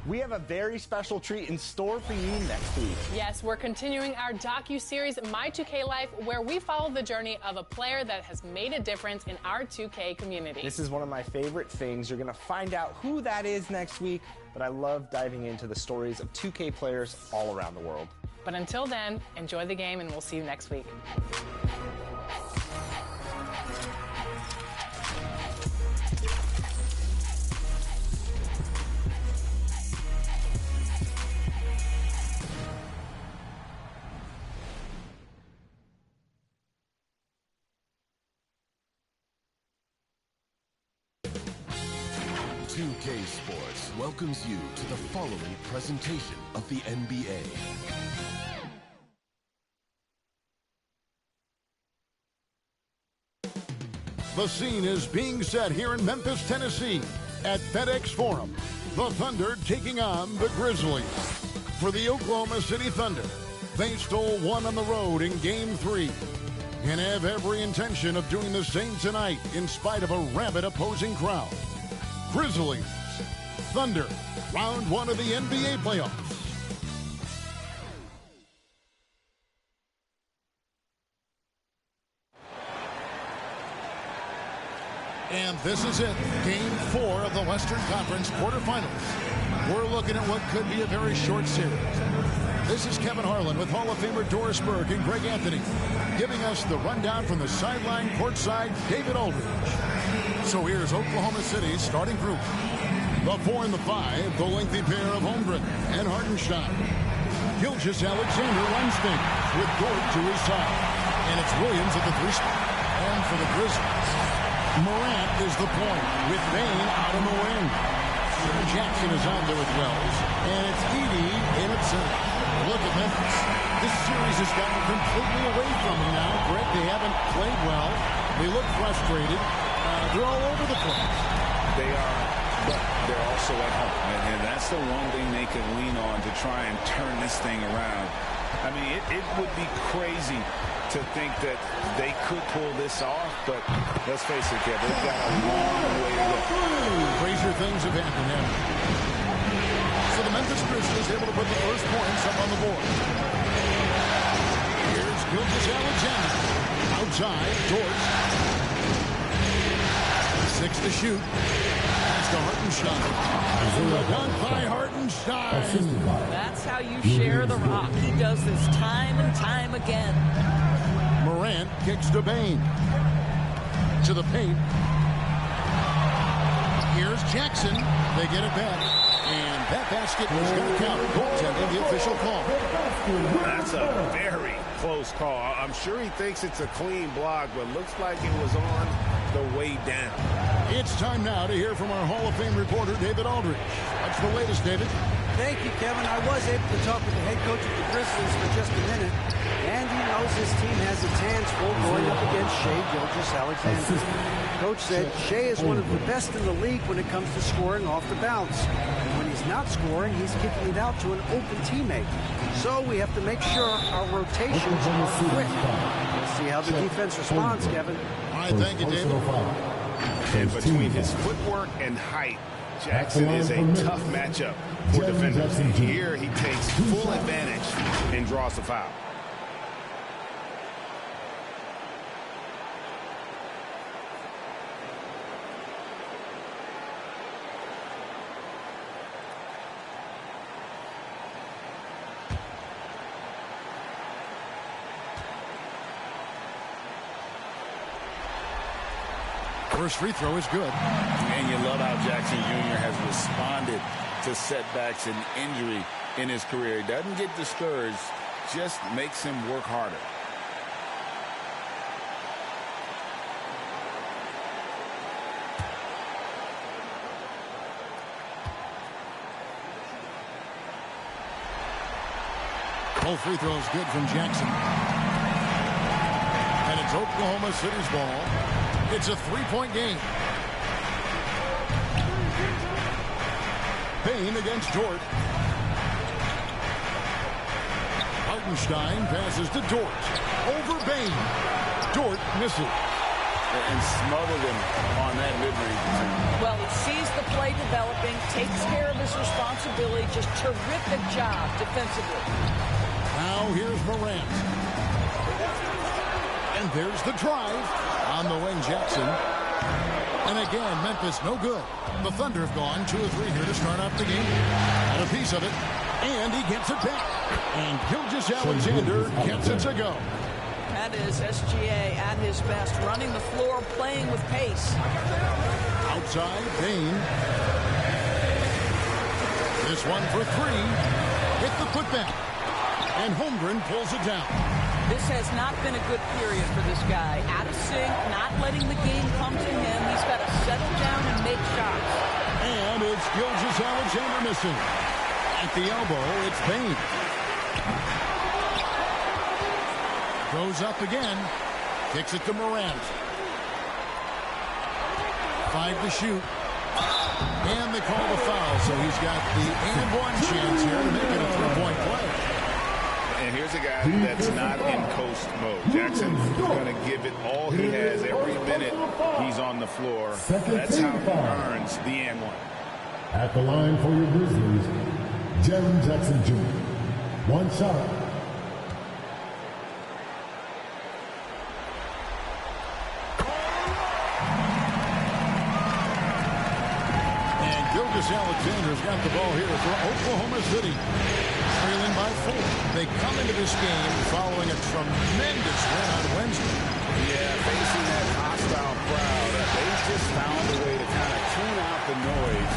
We have a very special treat in store for you next week. Yes, we're continuing our docu-series, My 2K Life, where we follow the journey of a player that has made a difference in our 2K community. This is one of my favorite things. You're going to find out who that is next week, but I love diving into the stories of 2K players all around the world. But until then, enjoy the game, and we'll see you next week. 2K Sports welcomes you to the following presentation of the NBA. The scene is being set here in Memphis, Tennessee at FedEx Forum. The Thunder taking on the Grizzlies. For the Oklahoma City Thunder, they stole one on the road in Game 3 and have every intention of doing the same tonight in spite of a rabid opposing crowd. Grizzlies, Thunder, round one of the NBA playoffs. And this is it, Game 4 of the Western Conference quarterfinals. We're looking at what could be a very short series. This is Kevin Harlan with Hall of Famer Doris Burke and Greg Anthony, giving us the rundown from the sideline courtside, David Aldridge. So here's Oklahoma City's starting group. The 4 and the 5, the lengthy pair of Holmgren and Hartenstein. Gilgeous-Alexander runs things with Dort to his side. And it's Williams at the 3 spot. And for the Grizzlies, Morant is the point with Bane out on the wing. Jackson is out there with Wells. And it's Edey in at center. Look at Memphis. This series has gotten completely away from them now. Greg, they haven't played well. They look frustrated. They're all over the place. They are, but they're also at home. And that's the one thing they can lean on to try and turn this thing around. I mean, it would be crazy to think that they could pull this off, but let's face it, Kevin, they've got a long way to go. Crazier things have happened now. So the Memphis Grizzlies able to put the first points up on the board. Here's Gilgeous-Alexander. Outside, Dort. 6 to shoot. Pass to Hartenstein. The dunk by Hartenstein. That's how you share the rock. He does this time and time again. Morant kicks to Bane. To the paint. Here's Jackson. They get it back. And that basket is going to count. Goaltending, the official call. That's a very close call. I'm sure he thinks it's a clean block, but looks like it was on the way down. It's time now to hear from our Hall of Fame reporter, David Aldridge. What's the latest, David? Thank you, Kevin. I was able to talk with the head coach of the Grizzlies for just a minute, and he knows his team has its hands full going up against Shai Gilgeous-Alexander. Coach said Shai is one of the best in the league when it comes to scoring off the bounce. And when he's not scoring, he's kicking it out to an open teammate. So we have to make sure our rotations are quick. We'll see how the defense responds, Kevin. All right, thank you, David. And between his footwork and height, Jackson is a tough matchup for defenders. Here he takes full advantage and draws the foul. First free throw is good. And you love how Jackson Jr. has responded to setbacks and injury in his career. He doesn't get discouraged, just makes him work harder. Both free throws good from Jackson. And it's Oklahoma City's ball. It's a 3-point game. Bane against Dort. Hartenstein passes to Dort. Over Bane. Dort misses. and smothered him on that mid-range attempt. Well, he sees the play developing, takes care of his responsibility. Just terrific job defensively. Now here's Morant. And there's the drive on the wing, Jackson. And again, Memphis no good. The Thunder have gone 2 of 3 here to start off the game. And a piece of it. And he gets it back. And Gilgeous-Alexander gets it to go. That is SGA at his best, running the floor, playing with pace. Outside, Bane. This one for 3. Hit the putback. And Holmgren pulls it down. This has not been a good period for this guy. Out of sync, not letting the game come to him. He's got to settle down and make shots. And it's Gilgeous-Alexander missing. At the elbow, it's Bane. Goes up again. Kicks it to Morant. 5 to shoot. And they call the foul, so he's got the and one chance here to make it a 3-point play. And here's a guy that's not in coast mode. Jackson's going to give it all he has every minute he's on the floor. That's how he earns the and one. At the line for your Grizzlies, Jaren Jackson Jr. 1 shot. And Gilgeous-Alexander's got the ball here for Oklahoma City. Trailing by 4. They come into this game following a tremendous win on Wednesday. Yeah, facing that hostile crowd, they just found a way to kind of tune out the noise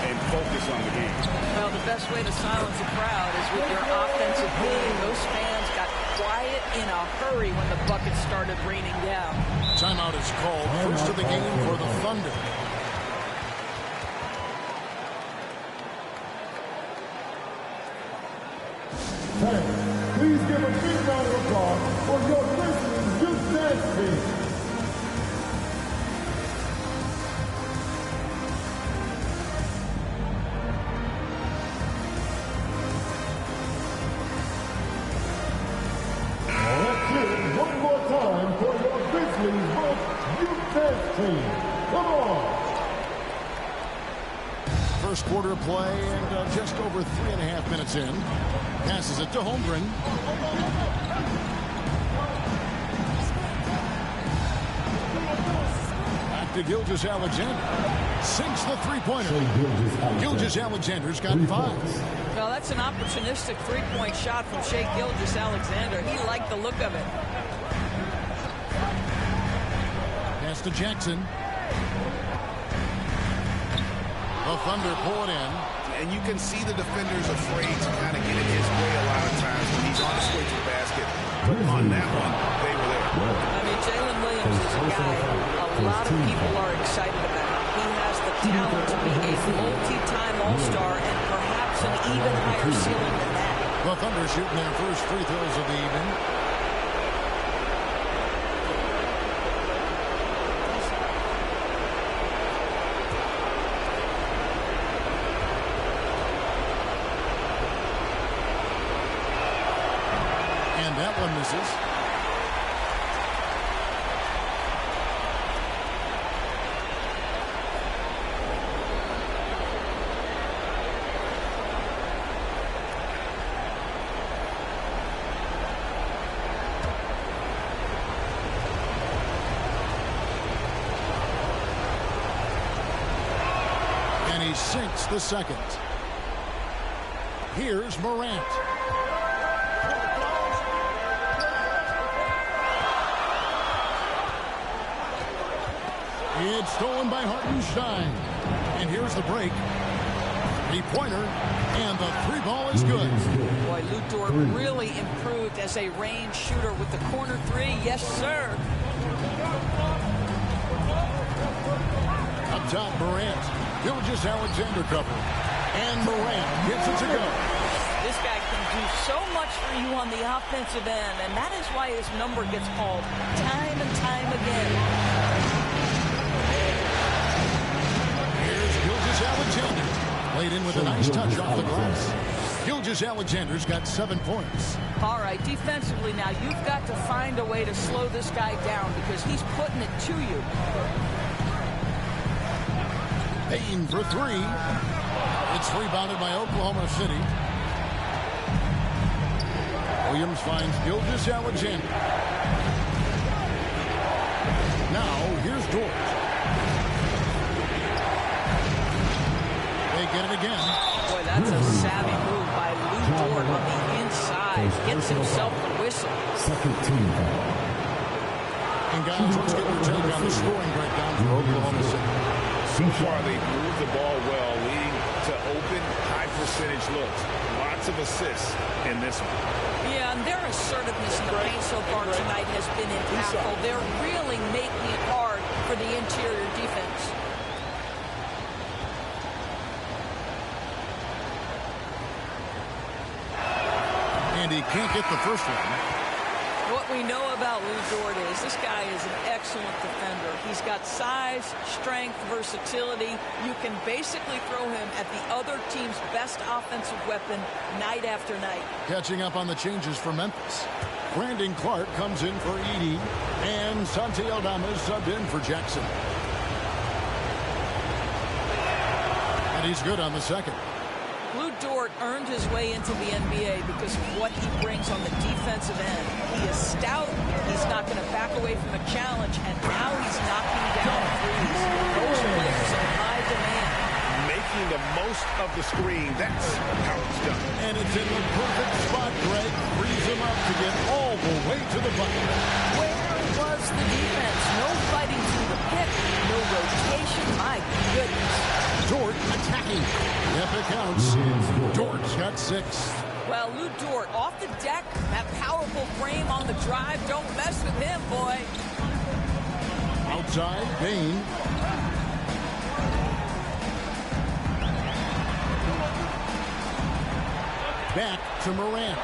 and focus on the game. Well, the best way to silence a crowd is with your offensive game. Those fans got quiet in a hurry when the buckets started raining down. Timeout is called. First of the game for the Thunder. Please give a big round of applause for your Grizzlies youth dance team. Let's hear it one more time for your Grizzlies youth dance team. Come on. First quarter of play and just over 3.5 minutes in. Passes it to Holmgren. Back to Gilgeous-Alexander. Sinks the three-pointer. Gilgeous-Alexander's got 5. Well, that's an opportunistic three-point shot from Shai Gilgeous-Alexander. He liked the look of it. Pass to Jackson. The Thunder pull it in. And you can see the defenders afraid to kind of get in his way a lot of times when he's on his way to the basket. But on that one, they were there. I mean, Jalen Williams is a guy a lot of people are excited about. He has the talent to be a multi-time All-Star and perhaps an even higher ceiling than that. The Thunder shooting their first free throws of the evening. That one misses. And he sinks the second. Here's Morant. It's stolen by Hartenstein. And here's the break. Three-pointer. And the 3-ball is good. Boy, Lu Dort really improved as a range shooter with the corner 3. Yes, sir. Up top, Morant. Gilgeous-Alexander cover. And Morant gets it to go. This guy can do so much for you on the offensive end, and that is why his number gets called time and time again. Here's Gilgeous-Alexander. Played in with a nice touch off the glass. Gilgeous-Alexander's got 7 points. All right, defensively now, you've got to find a way to slow this guy down because he's putting it to you. Payne for 3. It's rebounded by Oklahoma City. Williams finds Gilgeous-Alexander. Now, here's Dort. They get it again. Boy, that's a savvy move by Lou Dort on the inside. Gets himself the whistle. Second team foul. And guys, let's get your take on the scoring breakdown for Oklahoma City. So far, they've moved the ball well, leading to open, high-percentage looks. Lots of assists in this one. Yeah, and their assertiveness in the paint so far tonight has been impactful. They're really making it hard for the interior defense. And he can't get the first one. What we know about Lou Dort is this guy is an excellent defender. He's got size, strength, versatility. You can basically throw him at the other team's best offensive weapon night after night. Catching up on the changes for Memphis. Brandon Clark comes in for Edey, and Santi Aldama is subbed in for Jackson. And he's good on the second. Lou Dort earned his way into the NBA because of what he brings on the defensive end. He is stout. He's not going to back away from a challenge, and now he's knocking down threes. Those players are in high demand. Making the most of the screen, that's how it's done. And it's in the perfect spot. Greg frees him up to get all the way to the bucket. Where was the defense? No fighting through the pick. No rotation. My goodness. Dort attacking. If it counts, Dort's got 6. Well, Lou Dort off the deck. That powerful frame on the drive. Don't mess with him, boy. Outside, Payne. Back to Morant.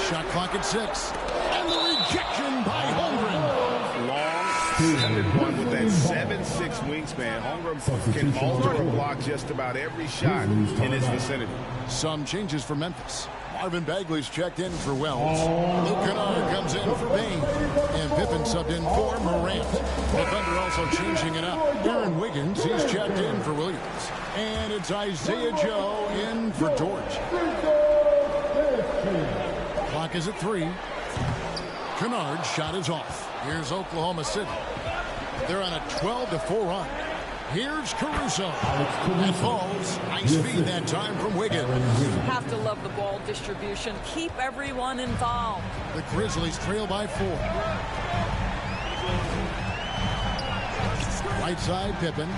Shot clock at 6. And the rejection by Holmgren. Long, 7'1" with that 7'6" wingspan. Holmgren can alter a block just about every shot in his vicinity. Some changes for Memphis. Marvin Bagley's checked in for Wells. Luke Kennard comes in for Payne. And Pippen subbed in for Morant. Defender also changing it up. Aaron Wiggins, he's checked in for Williams. And it's Isaiah Joe in for Dort. Clock is at 3. Kennard's shot is off. Here's Oklahoma City. They're on a 12-4 run. Here's Caruso. And falls. Nice feed that time from Wiggins. Have to love the ball distribution. Keep everyone involved. The Grizzlies trail by 4. Right side, Pippen.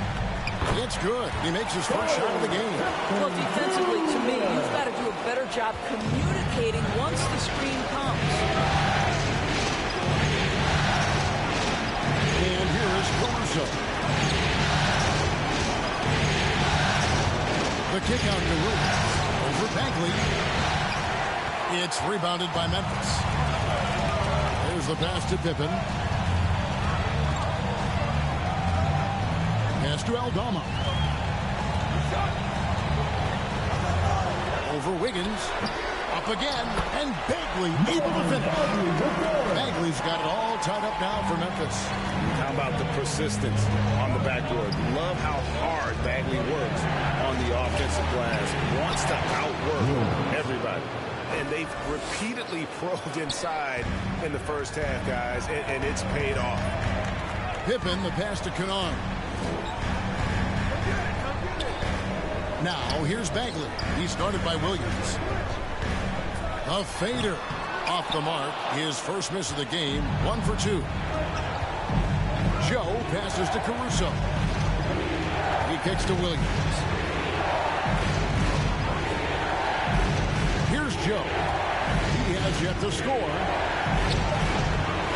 It's good. He makes his first shot of the game. Well, defensively, to me, you've got to do a better job communicating once the screen comes. And here is Caruso. The kick out to Williams. Over Bagley. It's rebounded by Memphis. There's the pass to Pippen. Pass to Aldama. Over Wiggins. Up again. And Bagley able to finish. Bagley's got it all tied up now for Memphis. How about the persistence on the backboard? Love how hard Bagley works on the offensive glass. Wants to outwork everybody. And they've repeatedly probed inside in the first half, guys, and it's paid off. Pippen, the pass to Kennard. Now, here's Bagley. He's started by Williams. A fader off the mark. His first miss of the game, 1 for 2. Joe passes to Caruso. He kicks to Williams. Here's Joe. He has yet to score.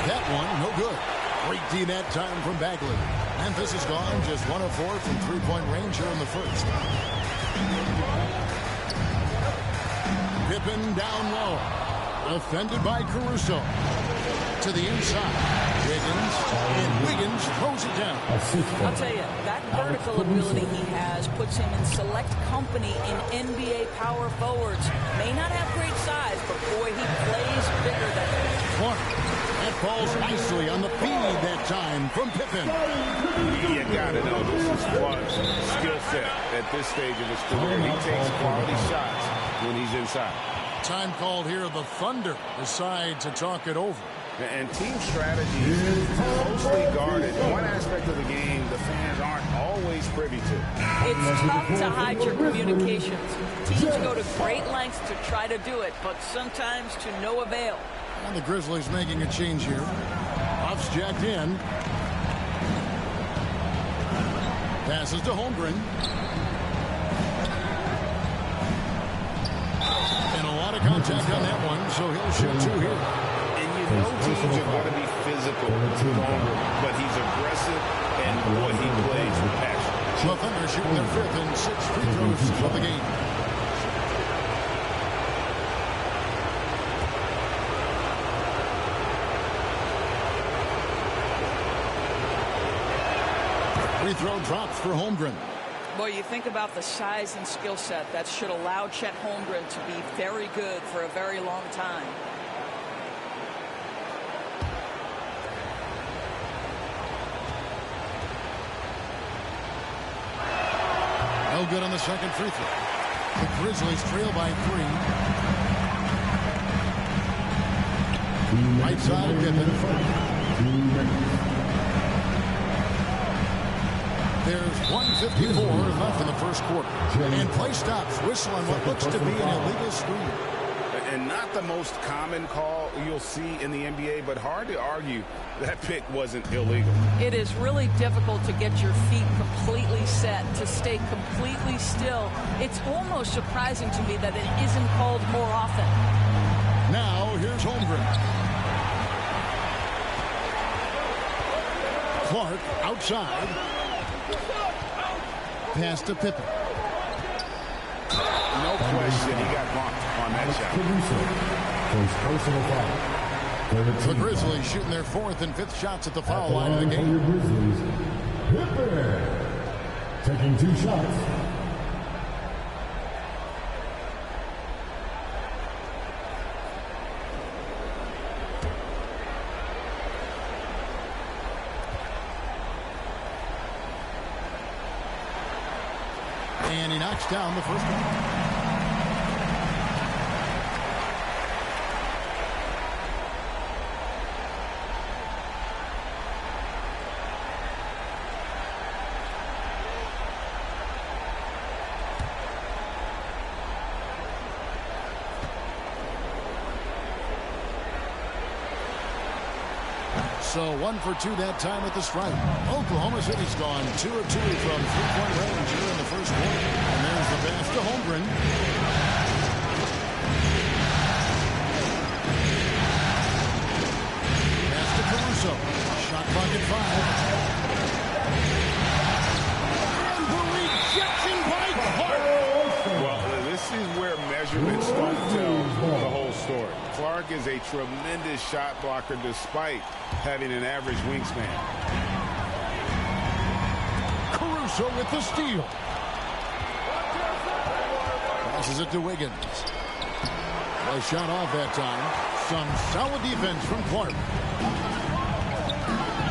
That one, no good. Great D that time from Bagley. Memphis is gone, just 1 of 4 from three-point range here in the first. Pippen down low. Defended by Caruso. to the inside. Wiggins, and Wiggins throws it down. I'll tell you, that vertical ability he has puts him in select company in NBA power forwards. May not have great size, but boy, he plays bigger than him. Clark, that falls nicely on the feed that time from Pippen. You got to know this is Clark's skill set at this stage of his career. He takes quality shots when he's inside. Time called here. The Thunder decide to talk it over. And team strategy is closely guarded. One aspect of the game the fans aren't always privy to. It's tough to hide your communications. Teams go to great lengths to try to do it, but sometimes to no avail. And the Grizzlies making a change here. Puff's jacked in. Passes to Holmgren. And a lot of contact on that one, so he'll shoot two here. No teams are going to be physical, but he's aggressive, and boy, he plays with passion. The Thunder shooting their 5th and 6th free throws of the game. Free throw drops for Holmgren. Boy, you think about the size and skill set that should allow Chet Holmgren to be very good for a very long time. No good on the second free throw. The Grizzlies trail by 3. Right side of Pippen. There's 1:54 left in the first quarter. And play stops. Whistle on what looks to be an illegal screen. And not the most common call you'll see in the NBA, but hard to argue that pick wasn't illegal. It is really difficult to get your feet completely set, to stay completely still. It's almost surprising to me that it isn't called more often. Now, here's Holmgren. Clark outside. Pass to Pippen. No question he got bumped on that shot. The Grizzlies shooting their 4th and 5th shots at the foul line of the game. Pippen taking 2 shots. And he knocks down the first one. So 1 for 2 that time at the stripe. Oklahoma City's gone 2 of 2 from 3-point range here in the first quarter. And there's the pass to Holmgren. Pass to Caruso. Shot clock at 5. And the rejection by Clark. Well, this is where measurements don't tell the whole story. Clark is a tremendous shot blocker despite having an average wingspan. Caruso with the steal. Passes it to Wiggins. A shot off that time. Some solid defense from Clark.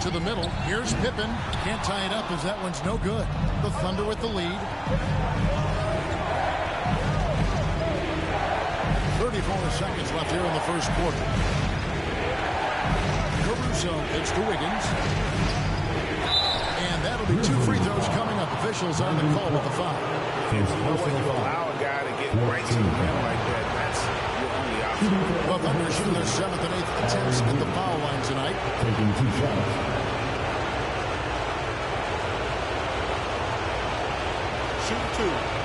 To the middle. Here's Pippen. Can't tie it up as that one's no good. The Thunder with the lead. 34 seconds left here in the first quarter. Caruso hits to Wiggins. And that'll be 2 free throws coming up. Officials on the call with the foul. You know what? You allow a guy to get right to the rim like that. That's your only option. Well, Thunder shooting their 7th and 8th attempts at the foul line tonight. Taking 2 shots. Shoot 2.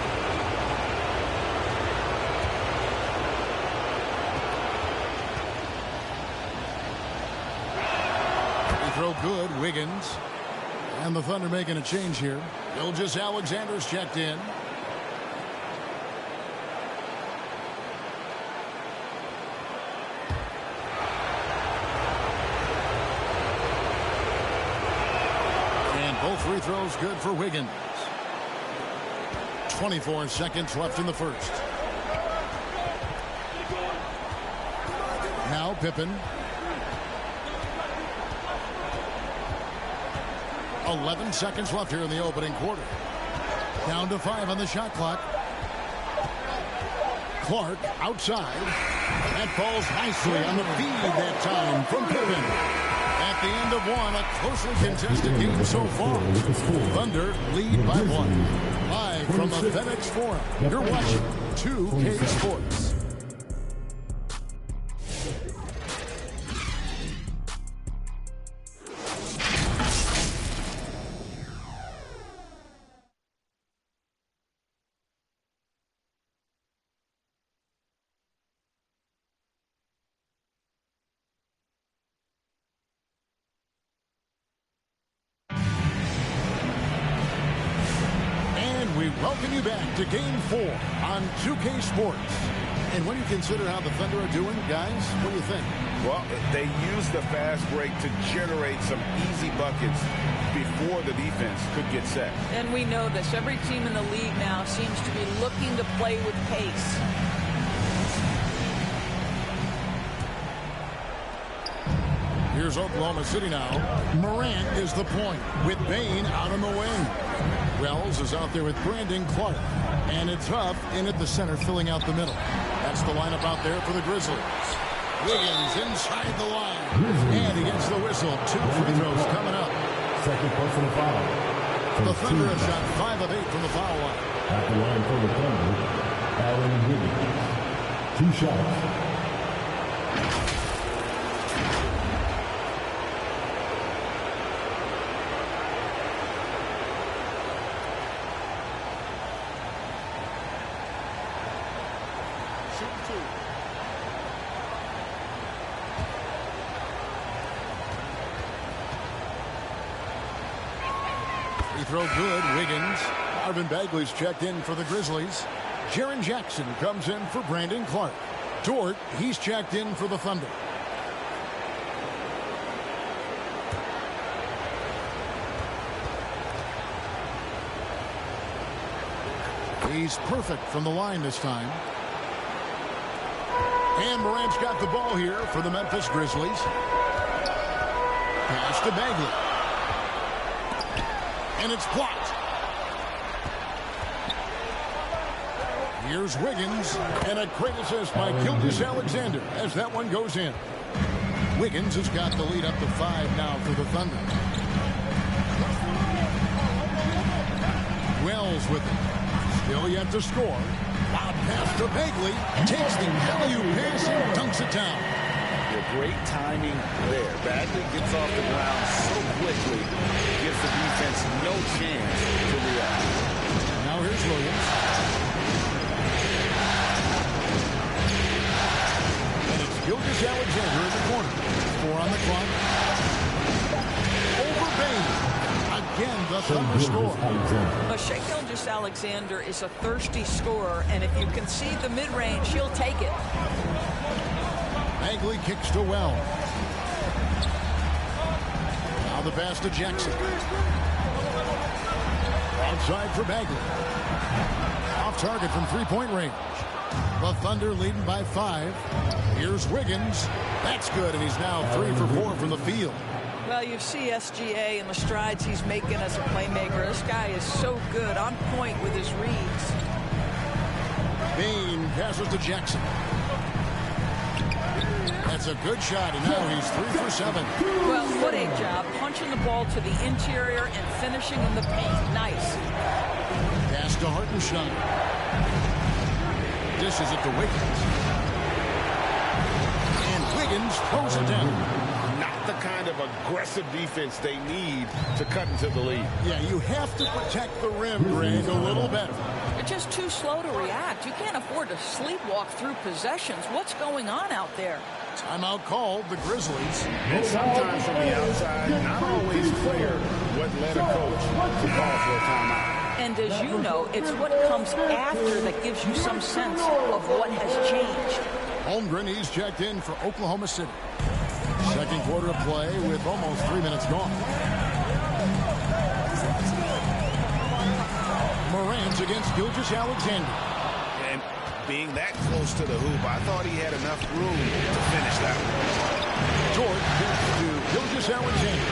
Throw good, Wiggins. And the Thunder making a change here. Gilgeous-Alexander's checked in. free throws good for Wiggins. 24 seconds left in the first. Now Pippen. 11 seconds left here in the opening quarter. Down to 5 on the shot clock. Clark outside. That falls nicely on the feed that time from Pippen. At the end of one, a closely contested game so far. Thunder lead by 1. Live from the FedEx Forum, you're watching 2K Sports. We welcome you back to Game 4 on 2K Sports. And when you consider how the Thunder are doing, guys, what do you think? Well, they use the fast break to generate some easy buckets before the defense could get set. And we know this. Every team in the league now seems to be looking to play with pace. Here's Oklahoma City now. Morant is the point with Bain out on the wing. Wells is out there with Brandon Clark. And it's Huff in at the center, filling out the middle. That's the lineup out there for the Grizzlies. Wiggins inside the line. And he gets the whistle. 2 free throws coming up. Second personal foul. The Thunder have shot 5 of 8 from the foul line. At the line for the Thunder, Aaron Wiggins. 2 shots. Free throw good. Wiggins. Marvin Bagley's checked in for the Grizzlies. Jaren Jackson comes in for Brandon Clark. Dort, he's checked in for the Thunder. He's perfect from the line this time. And Morant's got the ball here for the Memphis Grizzlies. Pass to Bagley. And it's blocked. Here's Wiggins. And a great assist by Gilgeous-Alexander as that one goes in. Wiggins has got the lead up to 5 now for the Thunder. Wells with it. Still yet to score. Loud pass to Bagley. Takes the alley-oop pass and dunks it down. Great timing there. Bagley gets off the ground so quickly, gives the defense no chance to react. Now here's Williams. And it's Gilgeous-Alexander in the corner. 4 on the clock. Over Bain. Again, the Thunder score. But Shai Gilgeous-Alexander is a thirsty scorer, and if you concede the mid-range, he'll take it. Bagley kicks to Wells. Now the pass to Jackson. Outside for Bagley. Off target from three-point range. The Thunder leading by 5. Here's Wiggins. That's good, and he's now 3 for 4 from the field. Well, you see SGA and the strides he's making as a playmaker. This guy is so good, on point with his reads. Bain passes to Jackson. That's a good shot, and now he's 3 for 7. Well, what a job. Punching the ball to the interior and finishing in the paint. Nice. Pass to Hartenstein. Dishes it to Wiggins. And Wiggins throws it down. Not the kind of aggressive defense they need to cut into the lead. Yeah, you have to protect the rim, Greg, a little better. You're just too slow to react. You can't afford to sleepwalk through possessions. What's going on out there? Timeout called, the Grizzlies. And sometimes from the outside, not always clear what led a coach to call for a timeout. And as you know, it's what comes after that gives you some sense of what has changed. Holmgren, he's checked in for Oklahoma City. Second quarter of play with almost 3 minutes gone. Morant against Gilgeous-Alexander. And being that close to the hoop, I thought he had enough room to finish that one. Dort gets to Gilgeous-Alexander.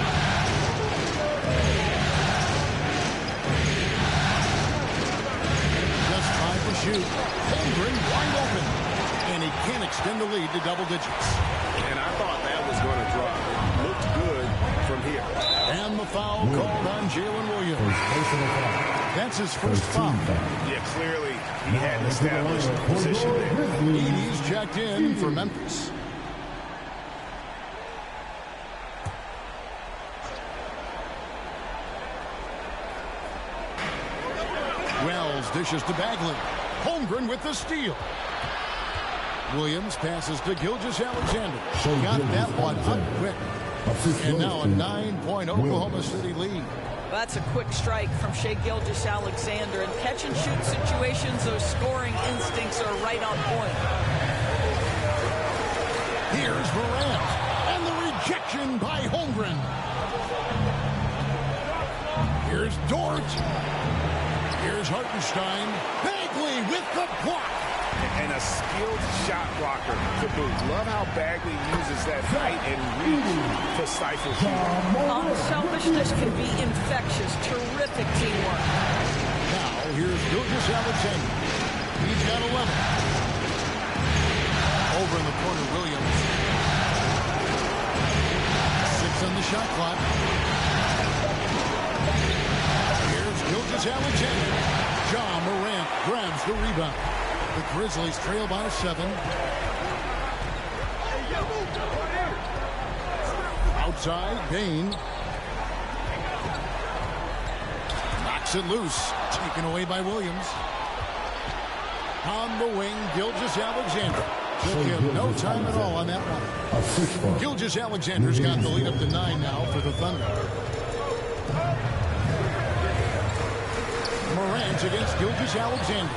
Just 5 to shoot. Holmgren wide open. And he can't extend the lead to double digits. And I thought that was going to drop. Looked good from here. And the foul called on Jalen Williams. That's his first foul. Yeah, clearly he hadn't established a position there. He's checked in for Memphis. Wells dishes to Bagley. Holmgren with the steal. Williams passes to Gilgeous-Alexander. Got that one up quick. And now a 9-point Oklahoma City lead. That's a quick strike from Shai Gilgeous-Alexander. In catch-and-shoot situations, those scoring instincts are right on point. Here's Morant. And the rejection by Holmgren. Here's Dort. Here's Hartenstein. Bagley with the block. And a skilled shot blocker to boot. Love how Bagley uses that height and reach to stifle shooting. Unselfishness can be infectious. Terrific teamwork. Now, here's Gilgeous-Alexander. He's got 11. Over in the corner, Williams. 6 on the shot clock. Here's Gilgeous-Alexander. Ja Morant grabs the rebound. The Grizzlies trail by 7. Outside, Bain. Knocks it loose. Taken away by Williams. On the wing, Gilgeous-Alexander. Took him no time at all on that one. Gilgeous-Alexander's got the lead up to 9 now for the Thunder. Morant against Gilgeous-Alexander.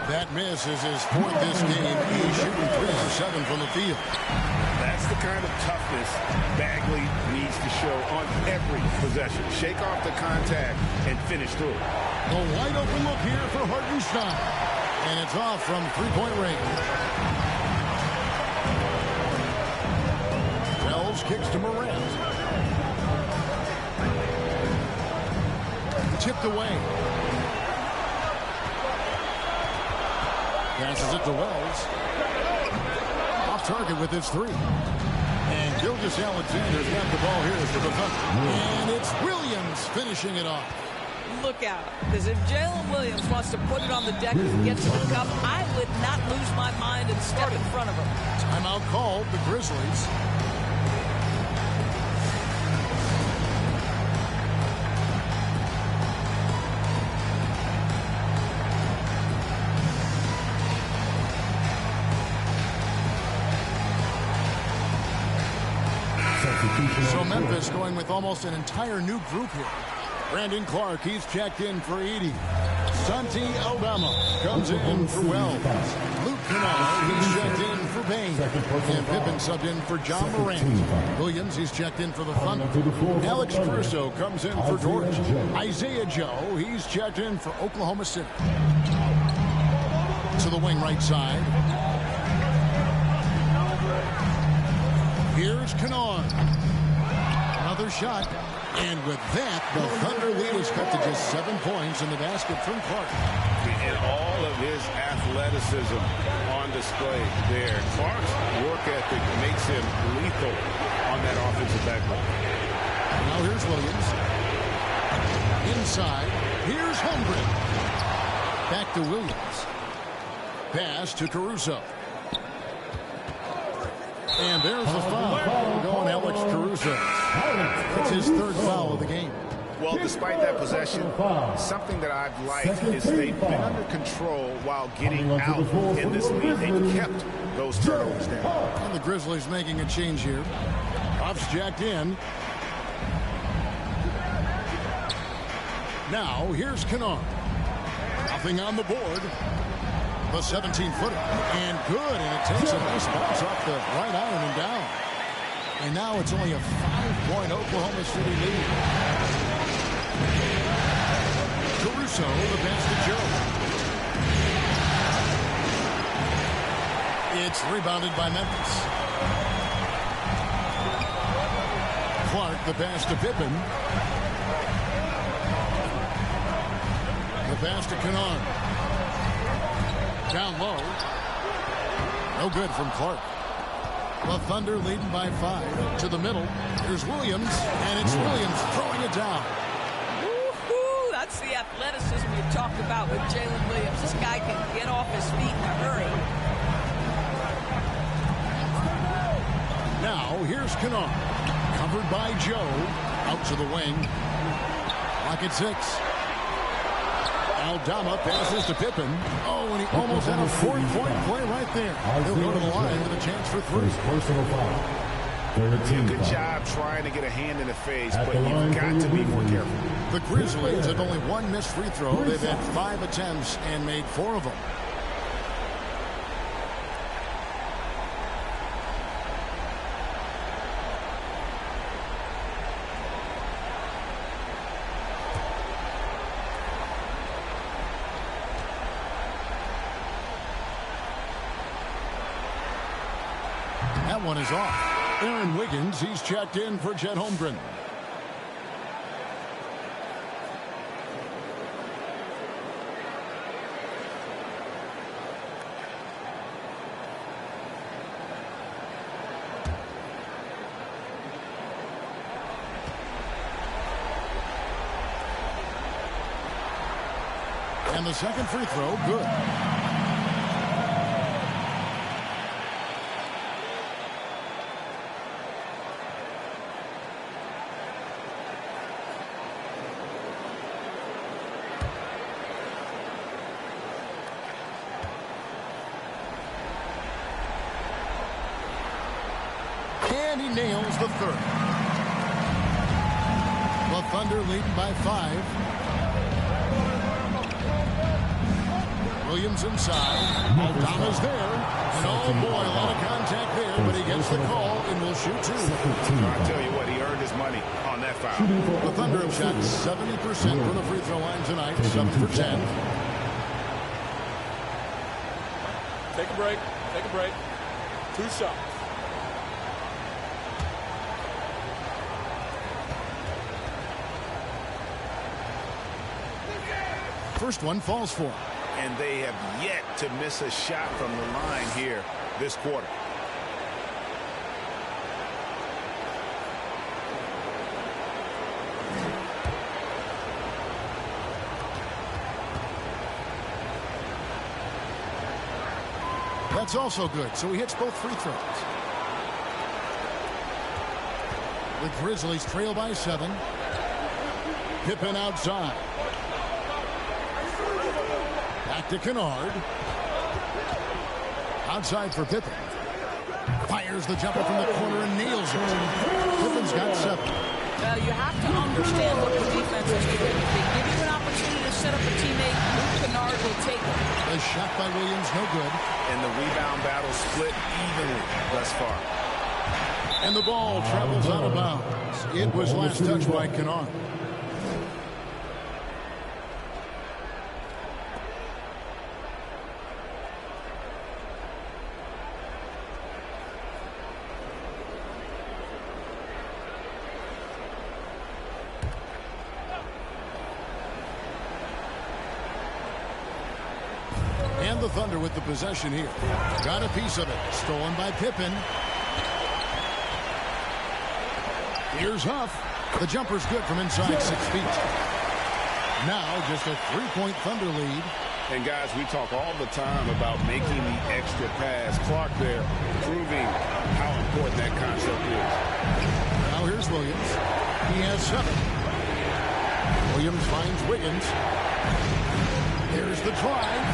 That miss is his 4th this game. He's shooting 3 of 7 from the field. That's the kind of toughness Bagley needs to show on every possession. Shake off the contact and finish through. A wide open look here for Hartenstein. And it's off from 3-point range. Wells kicks to Morant. Tipped away. Passes it to Wells. Off target with his 3. And Gilgeous-Alexander's got the ball here for the Thunder. And it's Williams finishing it off. Look out, because if Jalen Williams wants to put it on the deck and get to the cup, I would not lose my mind and step in front of him. Timeout called, the Grizzlies. So Memphis going with almost an entire new group here. Brandon Clark, he's checked in for Edey. Santi Aldama comes in for Wells. Luke Kennard, he's checked in for Bain. And Pippen subbed in for Ja Morant. Williams, he's checked in for the Thunder. Alex Caruso comes in for Dort. Isaiah Joe, he's checked in for Oklahoma City. To the wing right side. Here's Kennard. Another shot. And with that, the Thunder lead is cut to just 7 points in the basket from Clark. And all of his athleticism on display there. Clark's work ethic makes him lethal on that offensive backboard. Now here's Williams. Inside. Here's Holmgren. Back to Williams. Pass to Caruso. And there's the foul. Going Alex Caruso. It's his 3rd foul of the game. Well, despite that possession, something that I've liked is they've been under control while getting out in this lead. They've kept those turnovers down. And the Grizzlies making a change here. Puff's jacked in. Now, here's Kennard. Nothing on the board. The 17-footer. And good. And it takes a nice bounce off the right iron and down. And now it's only a 5-point Oklahoma City lead. Caruso, the pass to Joe. It's rebounded by Memphis. Clark, the pass to Pippen. The pass to Kennard. Down low. No good from Clark. The Thunder leading by 5. To the middle. Here's Williams. And it's Williams throwing it down. Woo-hoo! That's the athleticism you talked about with Jalen Williams. This guy can get off his feet in a hurry. Now, here's Kennard. Covered by Joe. Out to the wing. Clock at 6. Aldama passes to Pippen. Oh, and he almost had a 4-point play right there. He'll go to the line with a chance for 3. Good job trying to get a hand in the face, but you've got to be more careful. The Grizzlies have only 1 missed free throw. They've had 5 attempts and made 4 of them. That one is off. Aaron Wiggins, he's checked in for Chet Holmgren. And the second free throw, good. And he nails the third. The Thunder leading by 5. Williams inside. Aldama's there. And oh boy, a lot of contact there, but he gets the call and will shoot 2. I'll tell you what, he earned his money on that foul. The Thunder have shot 70% from the free throw line tonight, 7 for 10. Take a break. Take a break. 2 shots. First one falls for him. And they have yet to miss a shot from the line here this quarter. That's also good, so he hits both free throws. The Grizzlies trail by 7. Pippen outside. Back to Kennard. Outside for Pippen. Fires the jumper from the corner and nails it. Pippen's got 7. Well, you have to understand what the defense is doing. If they give you an opportunity to set up a teammate, Kennard will take it. A shot by Williams, no good. And the rebound battle split evenly thus far. And the ball travels out of bounds. It was last touched by Kennard. And the Thunder with the possession here. Got a piece of it. Stolen by Pippen. Here's Huff. The jumper's good from inside 6 feet. Now just a 3-point Thunder lead. And guys, we talk all the time about making the extra pass. Clark there proving how important that concept is. Now here's Williams. He has 7. Williams finds Wiggins. Here's the drive.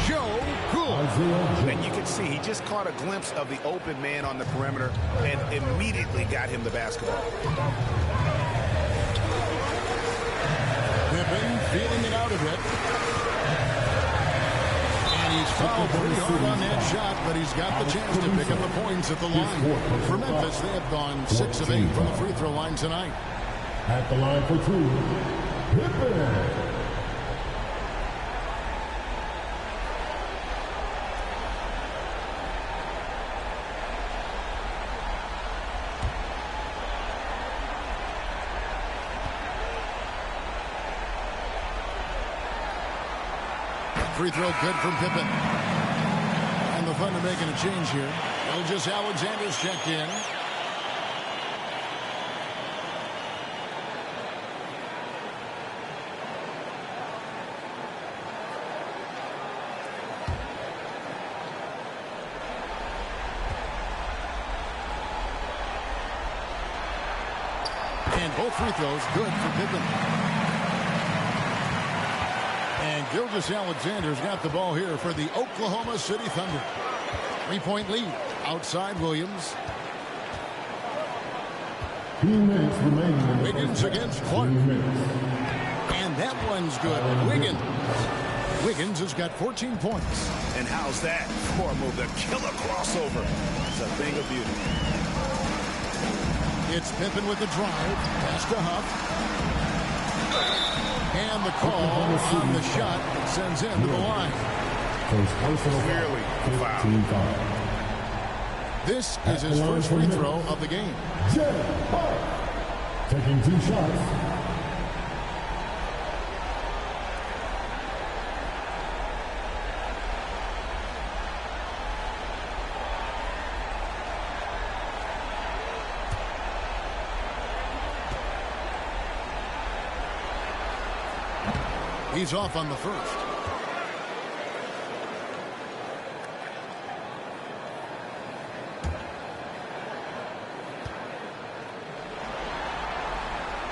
Joe, cool. And you can see he just caught a glimpse of the open man on the perimeter and immediately got him the basketball. Pippen feeling it out a bit. And he's fouled pretty hard on that shot, but he's got the chance to pick up the points at the line. For Memphis, they have gone 6 of 8 from the free throw line tonight. At the line for two, Pippen. Free throw good from Pippen. And the Thunder making a change here. Gilgeous-Alexander's checked in. And both free throws good for Pippen. And Gilgeous-Alexander's got the ball here for the Oklahoma City Thunder. 3-point lead outside Williams. 2 minutes remaining. Wiggins against Clark. And that one's good. Wiggins has got 14 points. And how's that for a move? The killer crossover. It's a thing of beauty. It's Pippen with the drive. Pass to Huff. And the call on the shot that sends him to the line. Clearly a foul. This is his first free throw of the game. Taking 2 shots. He's off on the first.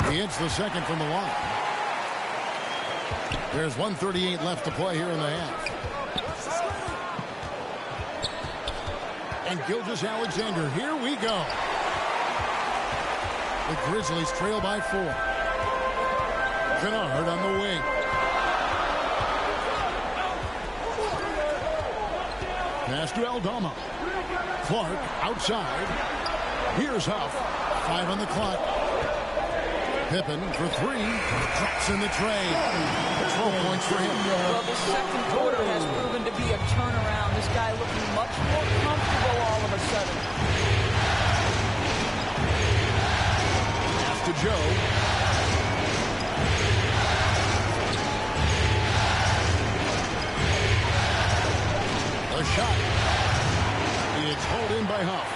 He hits the second from the line. There's 1:38 left to play here in the half. And Gilgeous-Alexander, here we go. The Grizzlies trail by 4. Kennard on the wing. Pass to Aldama. Clark outside. Here's Huff. 5 on the clock. Pippen for 3. Drops in the tray. 12 points for him. Well, the second quarter has proven to be a turnaround. This guy looking much more comfortable all of a sudden. Pass to Joe. A shot. It's hauled in by Huff.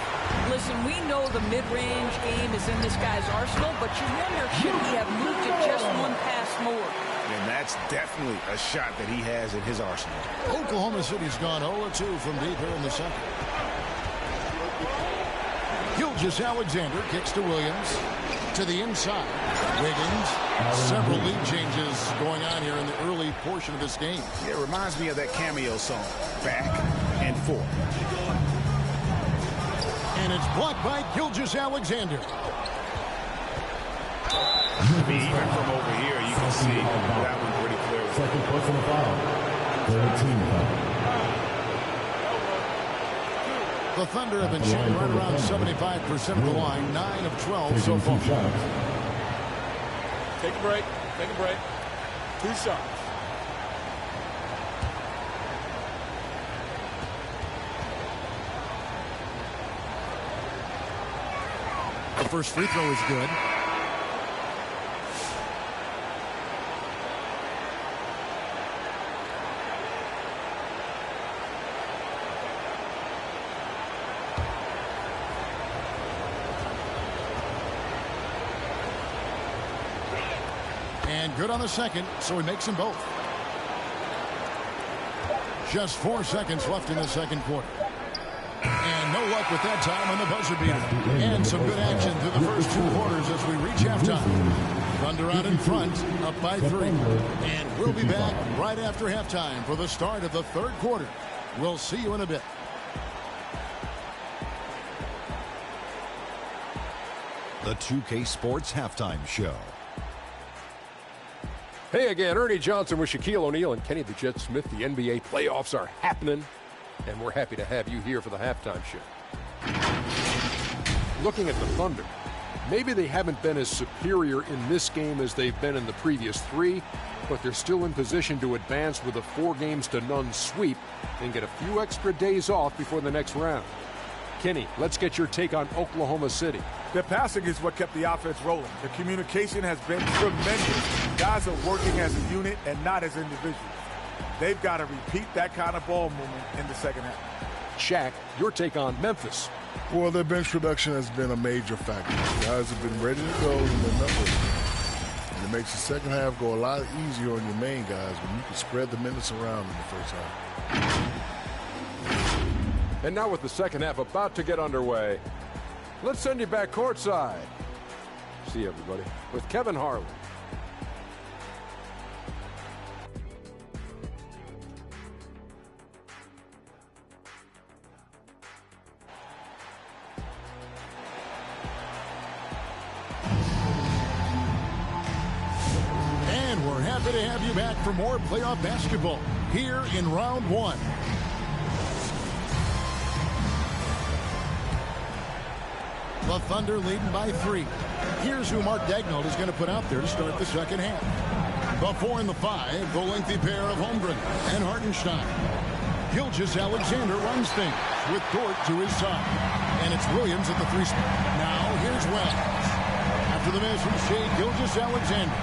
Listen, we know the mid-range game is in this guy's arsenal, but you wonder, should he have moved it just one pass more? And that's definitely a shot that he has in his arsenal. Oklahoma City's gone 0-2 from deep here in the second. Gilgeous-Alexander kicks to Williams. To the inside. Wiggins. Several lead changes going on here in the early portion of this game. It reminds me of that cameo song, Back and Forth. And it's blocked by Gilgeous-Alexander. I mean, even from over here, you can see that one pretty clearly. Second personal foul. 13 foul. The Thunder have been shooting right around 75% of the line. 9 of 12 so far. Take a break. Take a break. 2 shots. The first free throw is good. And good on the second, so he makes them both. Just 4 seconds left in the second quarter. And no luck with that time on the buzzer beater. And some good action through the first 2 quarters as we reach halftime. Thunder out in front, up by 3. And we'll be back right after halftime for the start of the third quarter. We'll see you in a bit. The 2K Sports Halftime Show. Hey again, Ernie Johnson with Shaquille O'Neal and Kenny the Jet Smith. The NBA playoffs are happening, and we're happy to have you here for the halftime show. Looking at the Thunder, Maybe they haven't been as superior in this game as they've been in the previous 3, but they're still in position to advance with a 4-0 sweep and get a few extra days off before the next round. Kenny, let's get your take on Oklahoma City. Their passing is what kept the offense rolling. The communication has been tremendous. Guys are working as a unit and not as individuals. They've got to repeat that kind of ball movement in the second half. Shaq, your take on Memphis. Well, their bench production has been a major factor. Guys have been ready to go and they're not ready. And it makes the second half go a lot easier on your main guys when you can spread the minutes around in the first half. And now with the second half about to get underway, let's send you back courtside. See you, everybody, with Kevin Harlan. And we're happy to have you back for more playoff basketball here in round 1. The Thunder leading by 3. Here's who Mark Daigneault is going to put out there to start the second half. The 4 and the 5, the lengthy pair of Holmgren and Hartenstein. Gilgeous-Alexander runs things with Dort to his side. And it's Williams at the 3 spot. Now here's Wells. After the miss from Shea Gilgeous-Alexander.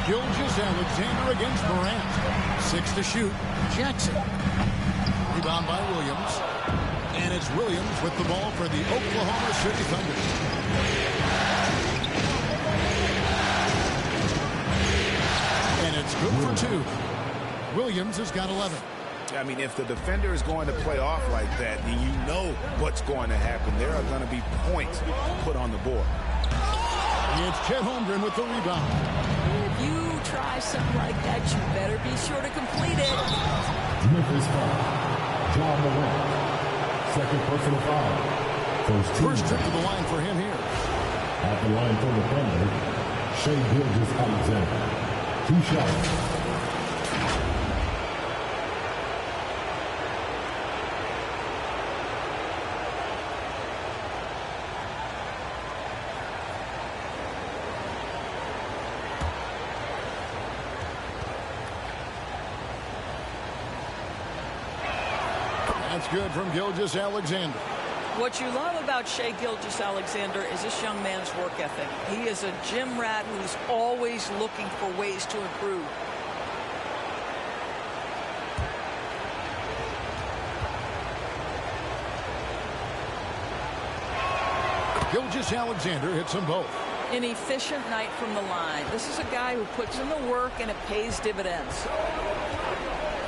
Gilgeous-Alexander against Morant. 6 to shoot. Jackson. Rebound by Williams. And it's Williams with the ball for the Oklahoma City Thunder. And it's good for 2. Williams has got 11. I mean, if the defender is going to play off like that, then you know what's going to happen. There are going to be points put on the board. It's Chet Holmgren with the rebound. If you try something like that, you better be sure to complete it. Memphis foul. John Morant. Second personal foul. First trip to the line for him here. At the line for the Thunder, Shea Gilgeous-Alexander. 2 shots. That's good from Gilgeous-Alexander. What you love about Shea Gilgeous-Alexander is this young man's work ethic. He is a gym rat who's always looking for ways to improve. Gilgeous-Alexander hits them both. An efficient night from the line. This is a guy who puts in the work and it pays dividends.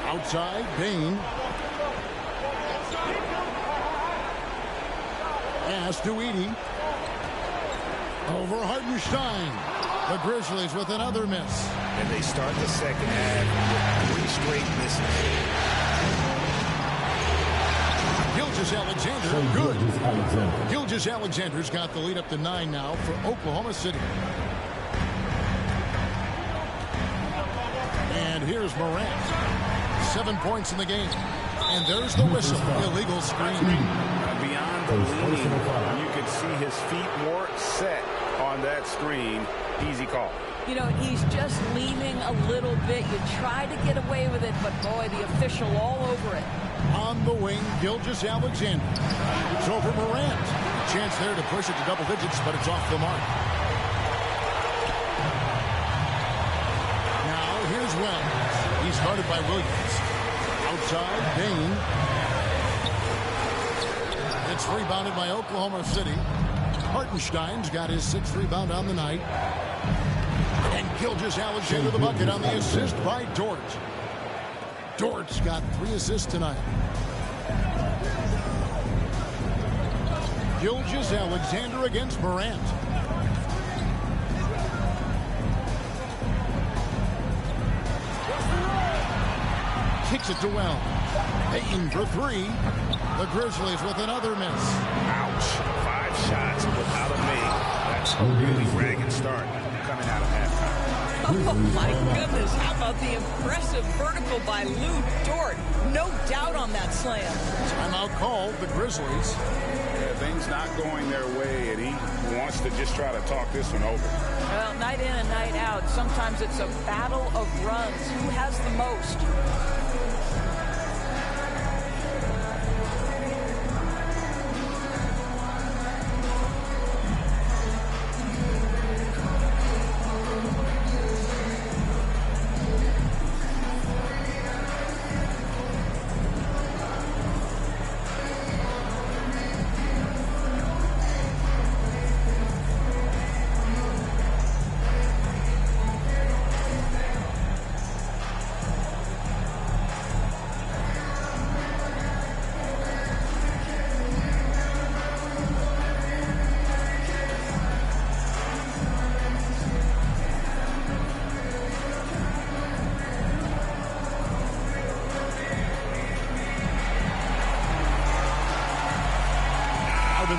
Outside, Bain. Pass to Edey. Over Hartenstein. The Grizzlies with another miss. And they start the second half with 3 straight misses. Gilgeous-Alexander, good. Gilgeous-Alexander's got the lead up to 9 now for Oklahoma City. And here's Morant. 7 points in the game. And there's the whistle. Illegal screen. Beyond the leaning, you can see his feet more set on that screen. Easy call. You know, he's just leaning a little bit. You try to get away with it, but boy, the official all over it. On the wing, Gilgeous-Alexander. It's over Morant. Chance there to push it to double digits, but it's off the mark. Now, here's Wells. He's guarded by Williams. Outside, Bain. It's rebounded by Oklahoma City. Hartenstein's got his 6th rebound on the night. And Gilgeous-Alexander the bucket on the assist by Dort. Dort's got 3 assists tonight. Gilgeous-Alexander against Morant. Kicks it to Wells. Payton for 3. The Grizzlies with another miss. Ouch. 5 shots without a make. That's a really ragged start coming out of halftime. Oh, my goodness. How about the impressive vertical by Lou Dort? No doubt on that slam. Timeout called, the Grizzlies. things not going their way, and he wants to just try to talk this one over. Well, night in and night out, sometimes it's a battle of runs. Who has the most?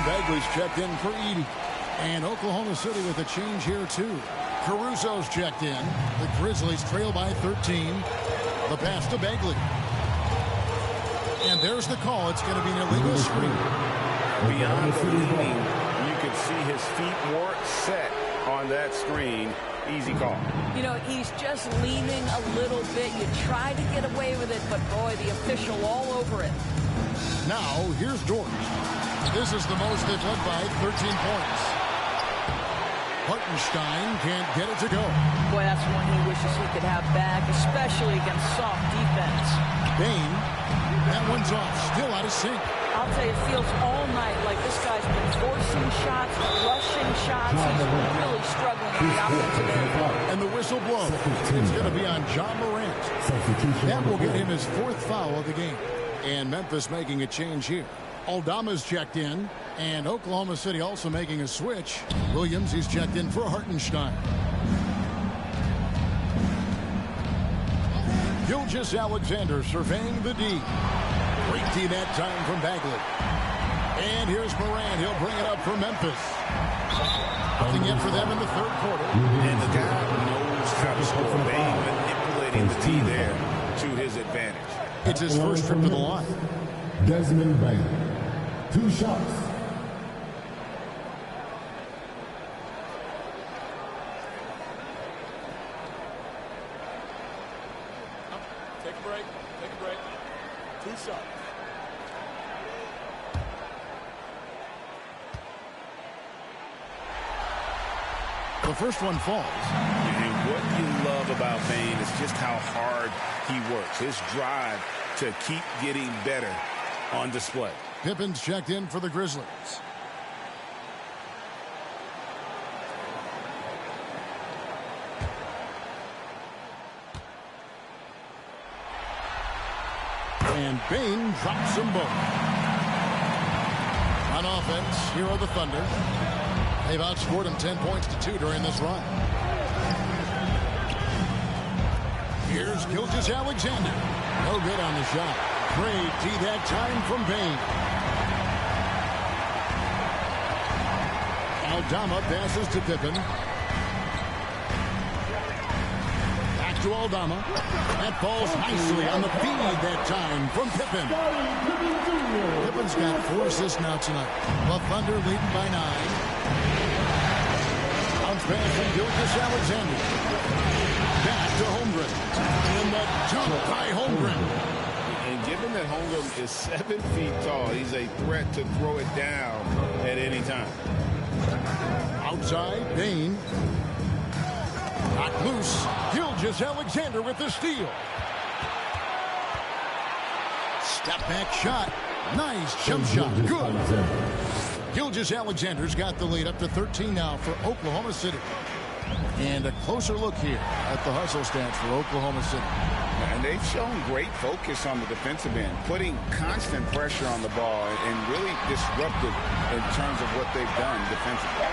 Bagley's checked in for Edie. And Oklahoma City with a change here, too. Caruso's checked in. The Grizzlies trail by 13. The pass to Bagley. And there's the call. It's going to be an illegal screen. Beyond the leaning, you could see his feet weren't set on that screen. Easy call. You know, he's just leaning a little bit. You try to get away with it, but boy, the official all over it. Now, here's Dort. This is the most they've led by 13 points. Hartenstein can't get it to go. Boy, that's one he wishes he could have back, especially against soft defense. Bain, that one's off, still out of sync. I'll tell you, it feels all night like this guy's been forcing shots, rushing shots. He's really struggling in the offensive end. And the whistle blows. It's going to be on John Morant. That will get him his 4th foul of the game. And Memphis making a change here. Aldama's checked in, and Oklahoma City also making a switch. Williams, he's checked in for Hartenstein. Gilgeous-Alexander surveying the D. Great D that time from Bagley. And here's Morant. He'll bring it up for Memphis. Nothing yet for them in the 3rd quarter. And the guy knows how to score. Bain manipulating the D there to his advantage. It's his first trip to the line. Desmond Bain. 2 shots. Take a break. Take a break. 2 shots. The first one falls. And what you love about Bain is just how hard he works. His drive to keep getting better on display. Pippen's checked in for the Grizzlies. And Bain drops them both. On offense, here are the Thunder. They've outscored them 10 points to 2 during this run. Here's Gilgeous-Alexander. No good on the shot. Great D that time from Bain. Aldama passes to Pippen. Back to Aldama. That falls nicely on the feed that time from Pippen. Pippen's got 4 assists now tonight. The Thunder leading by 9. Bounce pass from Gilgeous-Alexander. Back to Holmgren. And the jump by Holmgren. And given that Holmgren is 7 feet tall, he's a threat to throw it down at any time. Outside, Bain. Knocked loose. Gilgeous-Alexander with the steal. Step back shot. Nice jump shot. Good. Gilgeous-Alexander's got the lead up to 13 now for Oklahoma City. And a closer look here at the hustle stats for Oklahoma City. And they've shown great focus on the defensive end, putting constant pressure on the ball and really disruptive in terms of what they've done defensively.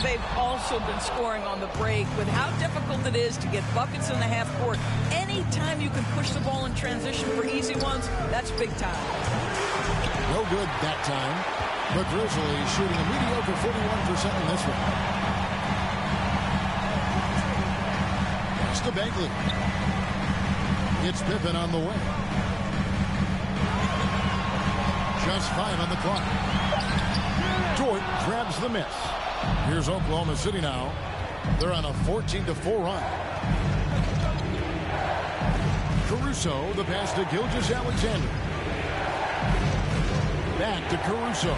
They've also been scoring on the break with how difficult it is to get buckets in the half court. Anytime you can push the ball in transition for easy ones, that's big time. No good that time. The Grizzlies shooting a mediocre 41% in this one. Pass to Bagley. It's Pippen on the way. Just 5 on the clock. There's the miss. Here's Oklahoma City now. They're on a 14-4 run. Caruso, the pass to Gilgeous-Alexander. Back to Caruso.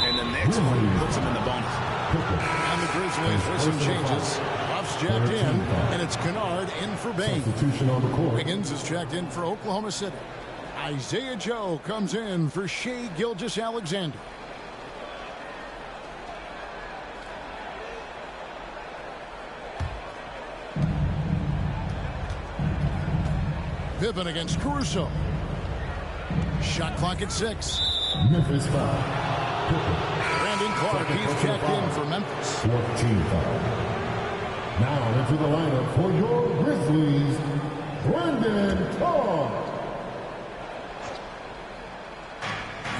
And the next one puts him in the bonus. And the Grizzlies with some changes. Buff's jacked in, and it's Kennard in for Bain. Wiggins is checked in for Oklahoma City. Isaiah Joe comes in for Shai Gilgeous-Alexander. Pippen against Caruso. Shot clock at 6. Memphis foul. Brandon Clark, he's checked in for Memphis. 14 foul. Now into the lineup for your Grizzlies, Brandon Clark.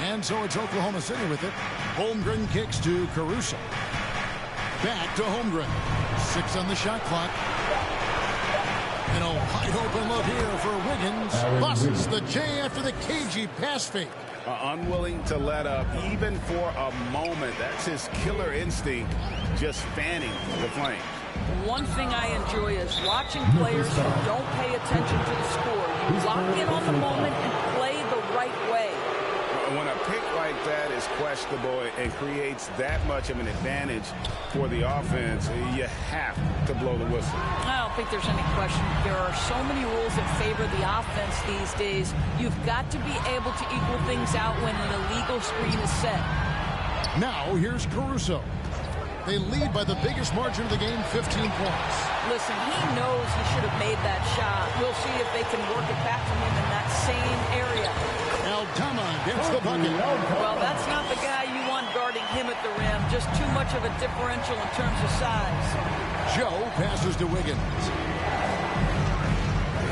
And so it's Oklahoma City with it. Holmgren kicks to Caruso. Back to Holmgren. 6 on the shot clock. And a wide open look here for Wiggins. Busts the J after the cagey pass fake. Unwilling to let up even for a moment. That's his killer instinct, just fanning the flame. One thing I enjoy is watching players who don't pay attention to the score. You lock in on the moment and play the right way. When a pick like that is questionable and creates that much of an advantage for the offense, you have to blow the whistle. I don't think there's any question. There are so many rules that favor the offense these days. You've got to be able to equal things out when an illegal screen is set. Now here's Caruso. They lead by the biggest margin of the game, 15 points. Listen, he knows he should have made that shot. We'll see if they can work it back to him in that same area. Aldama gets the bucket. Well, that's not the guy you want guarding him at the rim. Just too much of a differential in terms of size. Joe passes to Wiggins.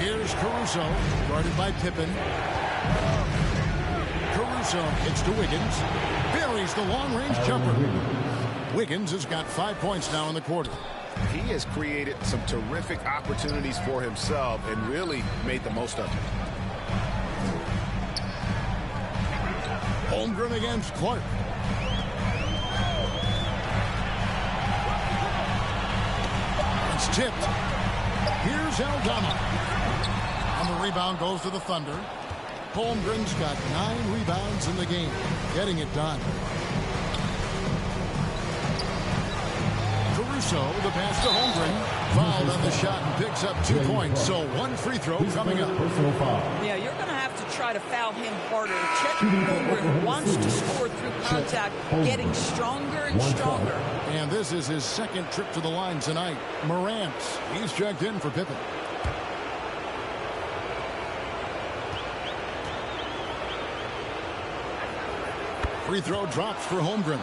Here's Caruso, guarded by Pippen. Caruso gets to Wiggins. Buries the long-range jumper. Wiggins has got 5 points now in the quarter. He has created some terrific opportunities for himself and really made the most of it. Holmgren against Clark. It's tipped. Here's Aldama. And the rebound goes to the Thunder. Holmgren's got 9 rebounds in the game, getting it done. Caruso, the pass to Holmgren. Fouled on the shot and picks up 2 points. So 1 free throw coming up. Yeah, you're going to have to try to foul him harder. Chet Holmgren wants to score through contact, getting stronger and stronger. And this is his 2nd trip to the line tonight. Morant, he's checked in for Pippen. Free throw drops for Holmgren.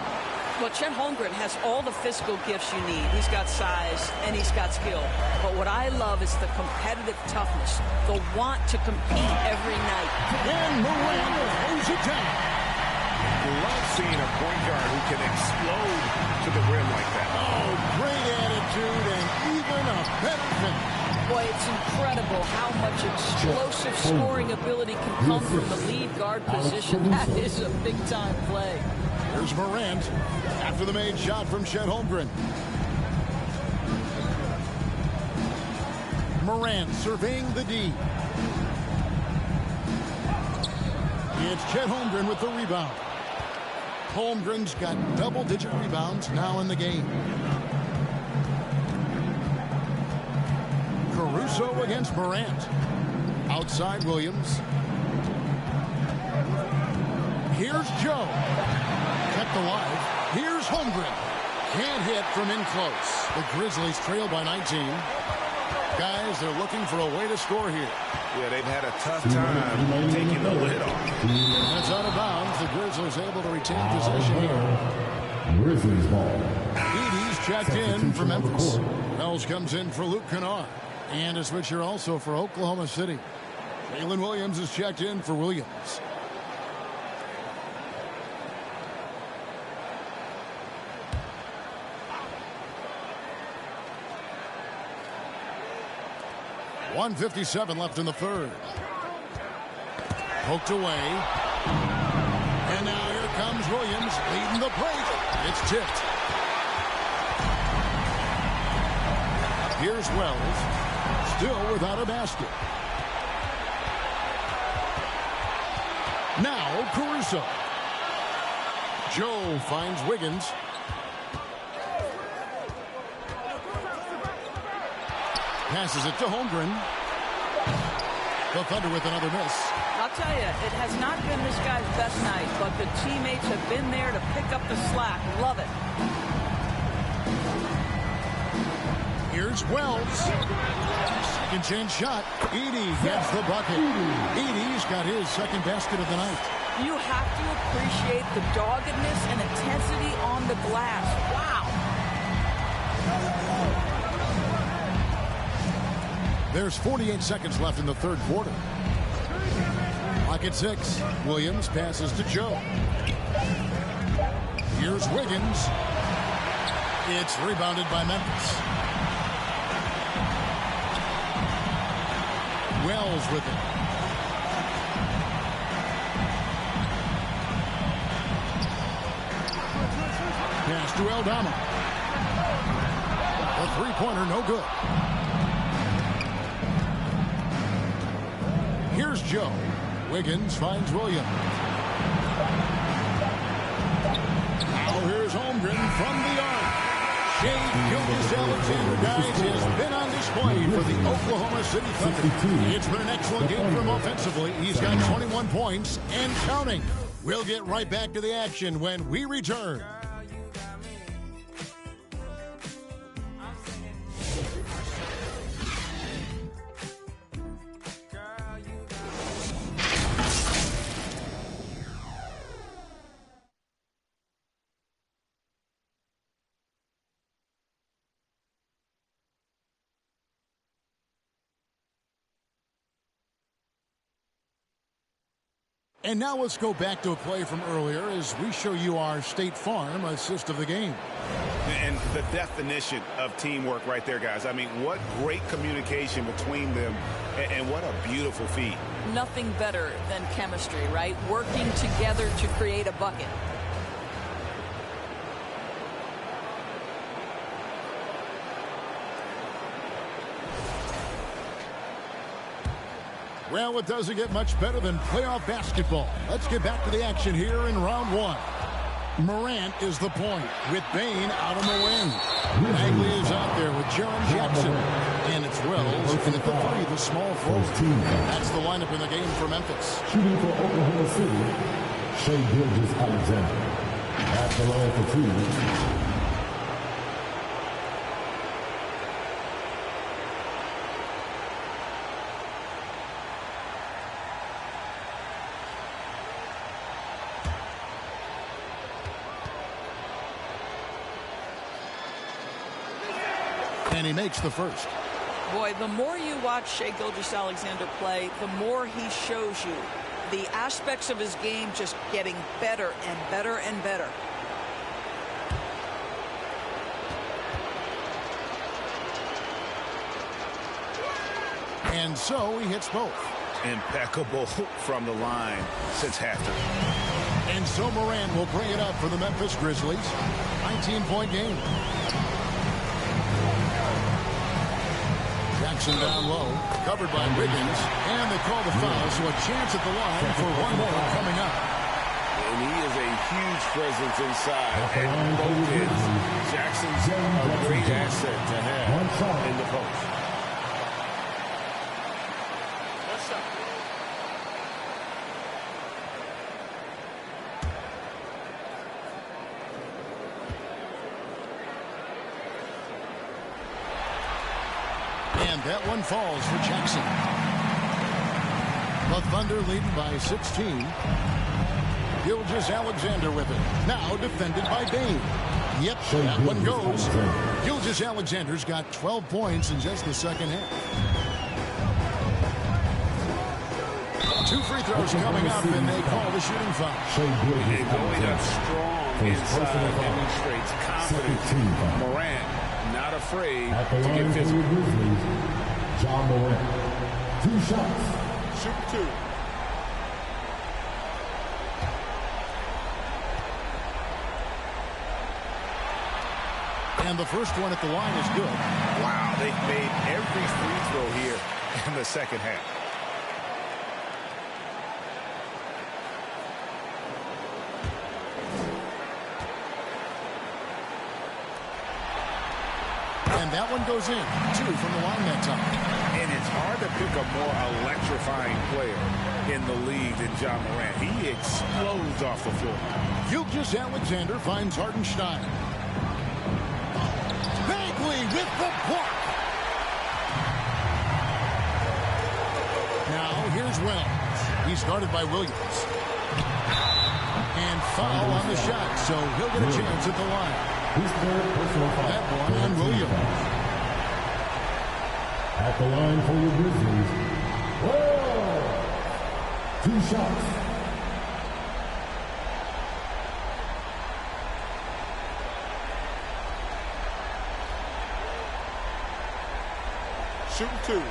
Well, Chet Holmgren has all the physical gifts you need. He's got size and he's got skill. But what I love is the competitive toughness, the want to compete every night. And Morant throws it down. Love seeing a point guard who can explode to the rim like that. Oh, great attitude and even a better finish. Boy, it's incredible how much explosive scoring ability can come from the lead guard position. That is a big-time play. Here's Morant after the made shot from Chet Holmgren. Morant surveying the D. It's Chet Holmgren with the rebound. Holmgren's got double-digit rebounds now in the game. Caruso against Morant. Outside Williams. Here's Joe. Kept alive. Here's Holmgren. Can't hit from in close. The Grizzlies trail by 19. Guys, they're looking for a way to score here. Yeah, they've had a tough time taking the lid off. That's out of bounds. The Grizzlies able to retain possession here. Grizzlies ball. Edie's checked in for Memphis. Wells comes in for Luke Kennard. And a switcher also for Oklahoma City. Jalen Williams is checked in for Williams. .157 left in the third. Poked away. And now here comes Williams leading the break. It's tipped. Here's Wells. Still without a basket. Now Caruso. Joe finds Wiggins. Passes it to Holmgren. The Thunder with another miss. I'll tell you, it has not been this guy's best night, but the teammates have been there to pick up the slack. Love it. Here's Wells. Second chance shot. Edey gets the bucket. Edey's got his second basket of the night. You have to appreciate the doggedness and intensity on the glass. Wow. There's 48 seconds left in the third quarter. Clock at 6. Williams passes to Joe. Here's Wiggins. It's rebounded by Memphis. Wells with it. Pass to Aldama. A three-pointer, no good. Here's Joe. Wiggins finds Williams. Now here's Holmgren from the arc. Shea Gilgeous-Alexander, guys, has been on display for the Oklahoma City Thunder. It's been an excellent game for him offensively. He's got 21 points and counting. We'll get right back to the action when we return. And now let's go back to a play from earlier as we show you our State Farm assist of the game. And the definition of teamwork right there, guys. I mean, what great communication between them, and what a beautiful feat. Nothing better than chemistry, right? Working together to create a bucket. Well, it doesn't get much better than playoff basketball. Let's get back to the action here in round one. Morant is the point with Bain out on the wing. Bagley is out there with Jaren Jackson. And it's Wells looking at the three, the small forward. That's the lineup in the game for Memphis. Shooting for Oklahoma City, Shea Gilgeous-Alexander. At the line for two. And he makes the first. Boy, the more you watch Shea Gilgeous-Alexander play, the more he shows you the aspects of his game just getting better and better and better. And so he hits both. Impeccable from the line since halftime. And so Morant will bring it up for the Memphis Grizzlies. 19-point game. Jackson down low, covered by Wiggins, and they call the foul, so a chance at the line for one more coming up. And he is a huge presence inside at both ends. Jackson's a great asset to have in the post. And that one falls for Jackson. The Thunder leading by 16. Gilgeous-Alexander with it. Now defended by Bain. Yep, that one goes. Gilgeous-Alexander's got 12 points in just the second half. 2 free throws coming up, and they call the shooting foul. And going up strong inside demonstrates confidence. Morant not afraid to get physical. John Morant. 2 shots. Shoot 2. And the first one at the line is good. Wow, they've made every free throw here in the second half. And that one goes in. 2 from the line that time. And it's hard to pick a more electrifying player in the league than John Morant. He explodes off the floor. Gilgeous-Alexander finds Hartenstein. Bagley with the block. Now here's Wells. He's guarded by Williams. And foul on the shot, so he'll get a chance at the line. That one on Williams. At the line for your Grizzlies, Wells. 2 shots. Shooting 2.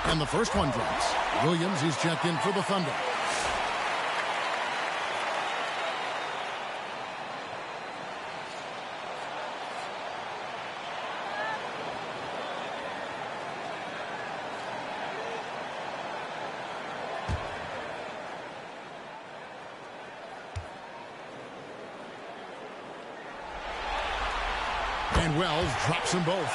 And the first one drops. Williams, he's checked in for the Thunder. And Wells drops them both.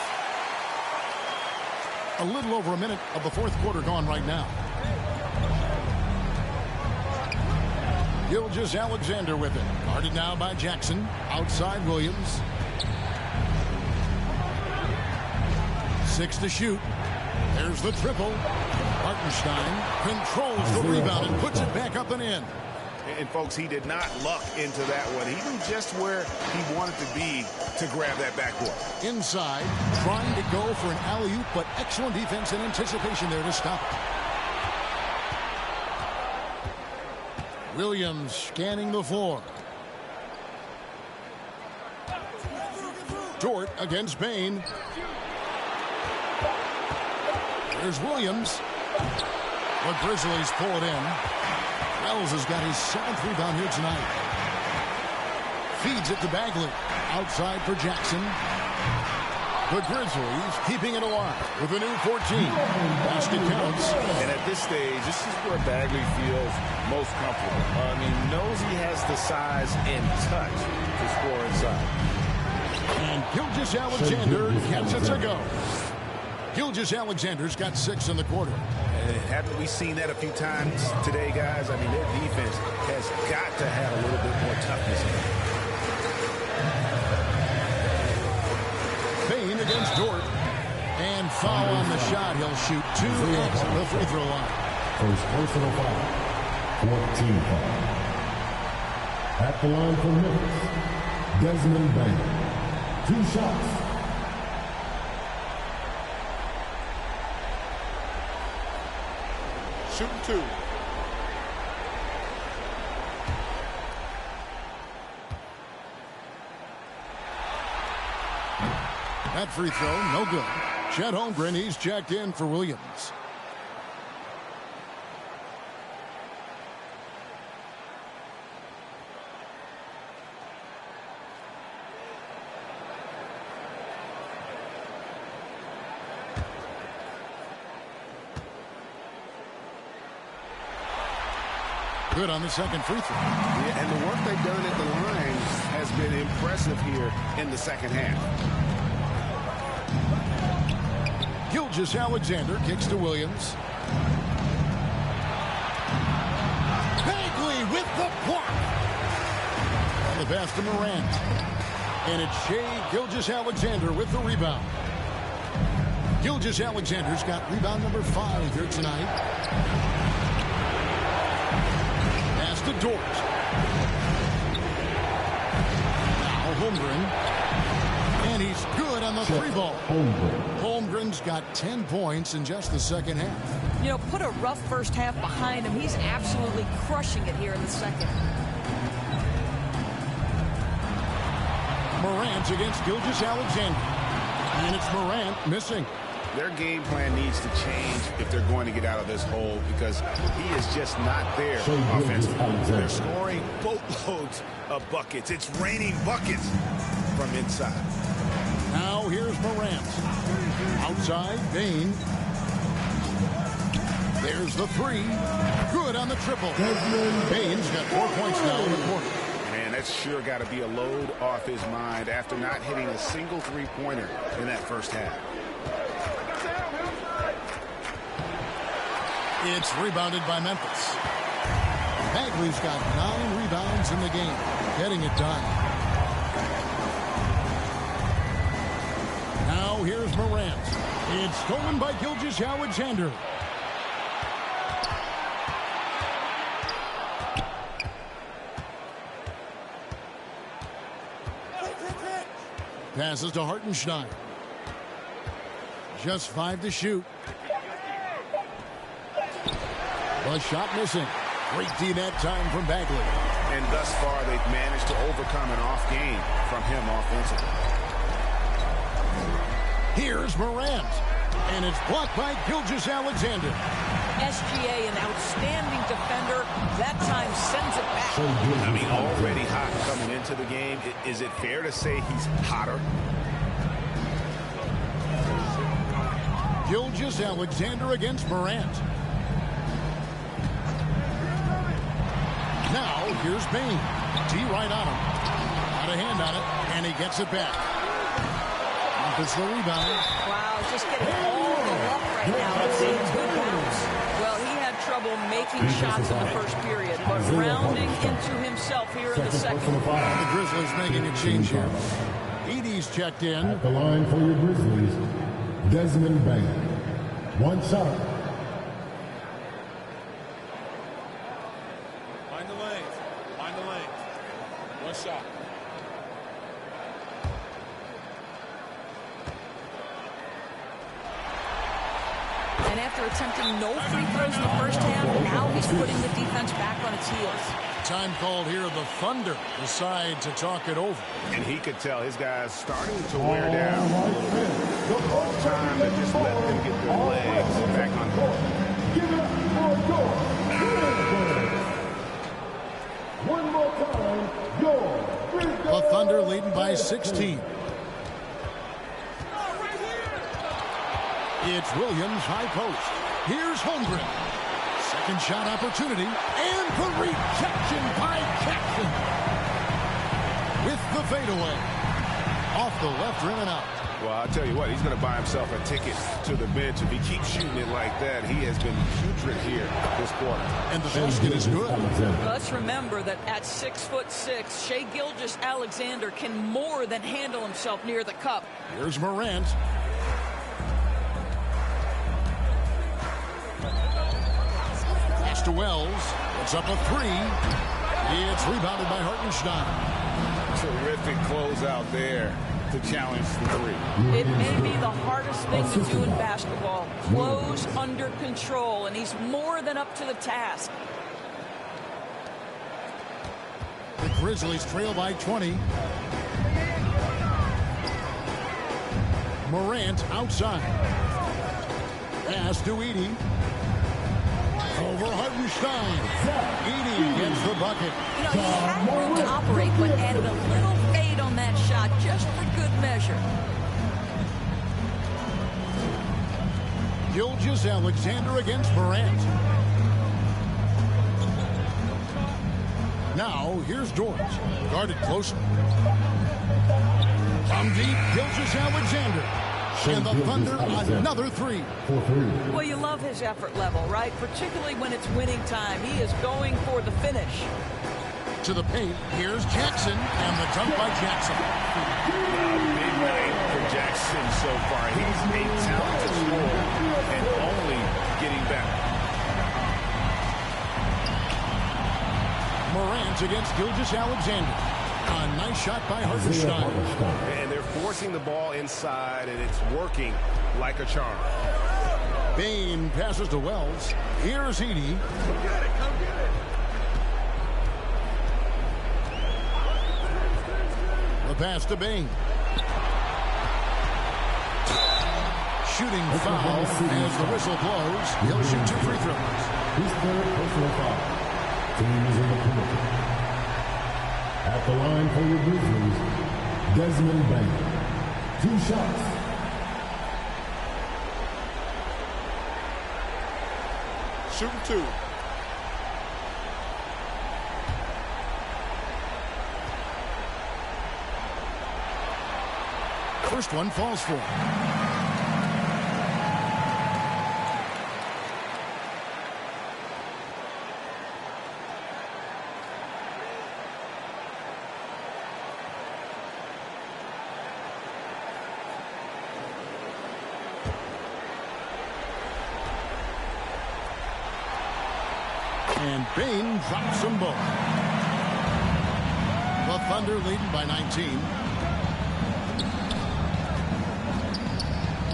A little over a minute of the fourth quarter gone right now. Gilgeous-Alexander with it. Guarded now by Jackson. Outside Williams. 6 to shoot. There's the triple. Hartenstein controls the rebound and puts it back up and in. And folks, he did not luck into that one. He knew just where he wanted to be to grab that backboard. Inside, trying to go for an alley-oop, but excellent defense and anticipation there to stop it. Williams scanning the floor. Dort against Bain. There's Williams. The Grizzlies pull it in. Wells has got his 7th rebound here tonight. Feeds it to Bagley. Outside for Jackson. The Grizzlies keeping it alive with a new 14. Basket counts. And at this stage, this is where Bagley feels most comfortable. Knows he has the size and touch to score inside. And Gilgeous-Alexander gets it to go. Gilgeous-Alexander's got 6 in the quarter. Haven't we seen that a few times today, guys? Their defense has got to have a little bit more toughness. Bain against Dort. And foul on the shot. He'll shoot 2 at the free throw line. First personal foul. 14 foul. At the line for Memphis, Desmond Bain. 2 shots. Shooting 2. That free throw, no good. Chet Holmgren, he's checked in for Williams. Good on the second free throw. Yeah, and the work they've done at the line has been impressive here in the second half. Gilgeous-Alexander kicks to Williams. Bagley with the block. The pass to Morant. And it's Shai Gilgeous-Alexander with the rebound. Gilgeous-Alexander's got rebound number 5 here tonight. To Dort. Now Holmgren. And he's good on the 3 ball. Holmgren's got 10 points in just the second half. Put a rough first half behind him. He's absolutely crushing it here in the second. Morant against Gilgeous-Alexander. And it's Morant missing. Their game plan needs to change if they're going to get out of this hole because he is just not there offensively. They're scoring boatloads of buckets. It's raining buckets from inside. Now here's Morant. Outside, Bain. There's the three. Good on the triple. Bain's got 4 points now in the quarter. Man, that's sure got to be a load off his mind after not hitting a single three-pointer in that first half. It's rebounded by Memphis. Bagley's got 9 rebounds in the game, getting it done. Now here's Morant. It's stolen by Gilgeous-Alexander. Passes to Hartenstein. Just 5 to shoot. A shot missing. Great D net time from Bagley. And thus far, they've managed to overcome an off game from him offensively. Here's Morant. And it's blocked by Gilgeous-Alexander. SGA, an outstanding defender. That time sends it back. I mean, already hot coming into the game. Is it fair to say he's hotter? Gilgeous-Alexander against Morant. Now, here's Bain. T right on him. Got a hand on it, and he gets it back. Memphis the rebound. Wow, just getting all the luck right now. It's a good bounce. Well, he had trouble making shots in the first period, but rounding into himself here in the second. The Grizzlies making a change here. Edie's checked in. At the line for your Grizzlies, Desmond Bain. 1 shot. Find the lanes. Find the lanes. 1 shot. And after attempting no free throws in the first half, now he's putting the defense back on its heels. Time called here. The Thunder decide to talk it over. And he could tell his guys starting to wear down. Time to just let them get their legs back on court. One more time, The Thunder leading by 16. It's Williams, high post. Here's Holmgren. Second shot opportunity. And the rejection by Jackson. With the fadeaway. Off the left rim and out. Well, I'll tell you what, he's going to buy himself a ticket to the bench. If he keeps shooting it like that, he has been putrid here this quarter. And the basket is good. Let's remember that at 6'6", Shai Gilgeous-Alexander can more than handle himself near the cup. Here's Morant. Pass to Wells. It's up a 3. It's rebounded by Hartenstein. Terrific closeout there to challenge the 3. It may be the hardest thing to do in basketball. Close under control, and he's more than up to the task. The Grizzlies trail by 20. Morant outside. Pass to Edie. Over Hartenstein. Edie gets the bucket. You know, he had room to operate, but added a little fade on that shot just for good measure. Gilgeous-Alexander against Morant. Now, here's Dort. Guarded closely. From deep, Gilgeous-Alexander. And the Thunder, another 3. Well, you love his effort level, right? Particularly when it's winning time. He is going for the finish. To the paint, here's Jackson, and the dunk by Jackson. Big night for Jackson so far. He's a talented scorer and only getting better. Morant against Gilgeous-Alexander. A nice shot by Hartenstein. And they're forcing the ball inside, and it's working like a charm. Bain passes to Wells. Here's Edie. Come get it, come get it. The pass to Bain. shooting foul as the whistle blows. He'll shoot 2 free throws. His third personal foul. Team is in the penalty. At the line for your Grizzlies, Desmond Bain. 2 shots. Shooting 2. First one falls for him. And Bain drops them both. The Thunder leading by 19.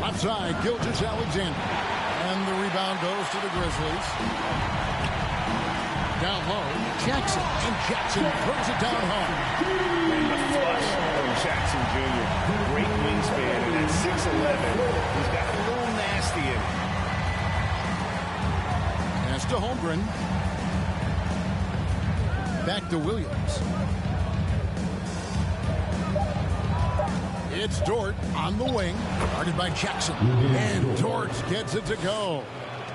Left side, Gilgeous-Alexander. And the rebound goes to the Grizzlies. Down low, Jackson. And Jackson throws it down hard. And the flush from Jackson Jr. Great wingspan, and at 6'11", he's got a little nasty in it. Pass to Holmgren. Back to Williams. It's Dort on the wing, guarded by Jackson. And Dort gets it to go.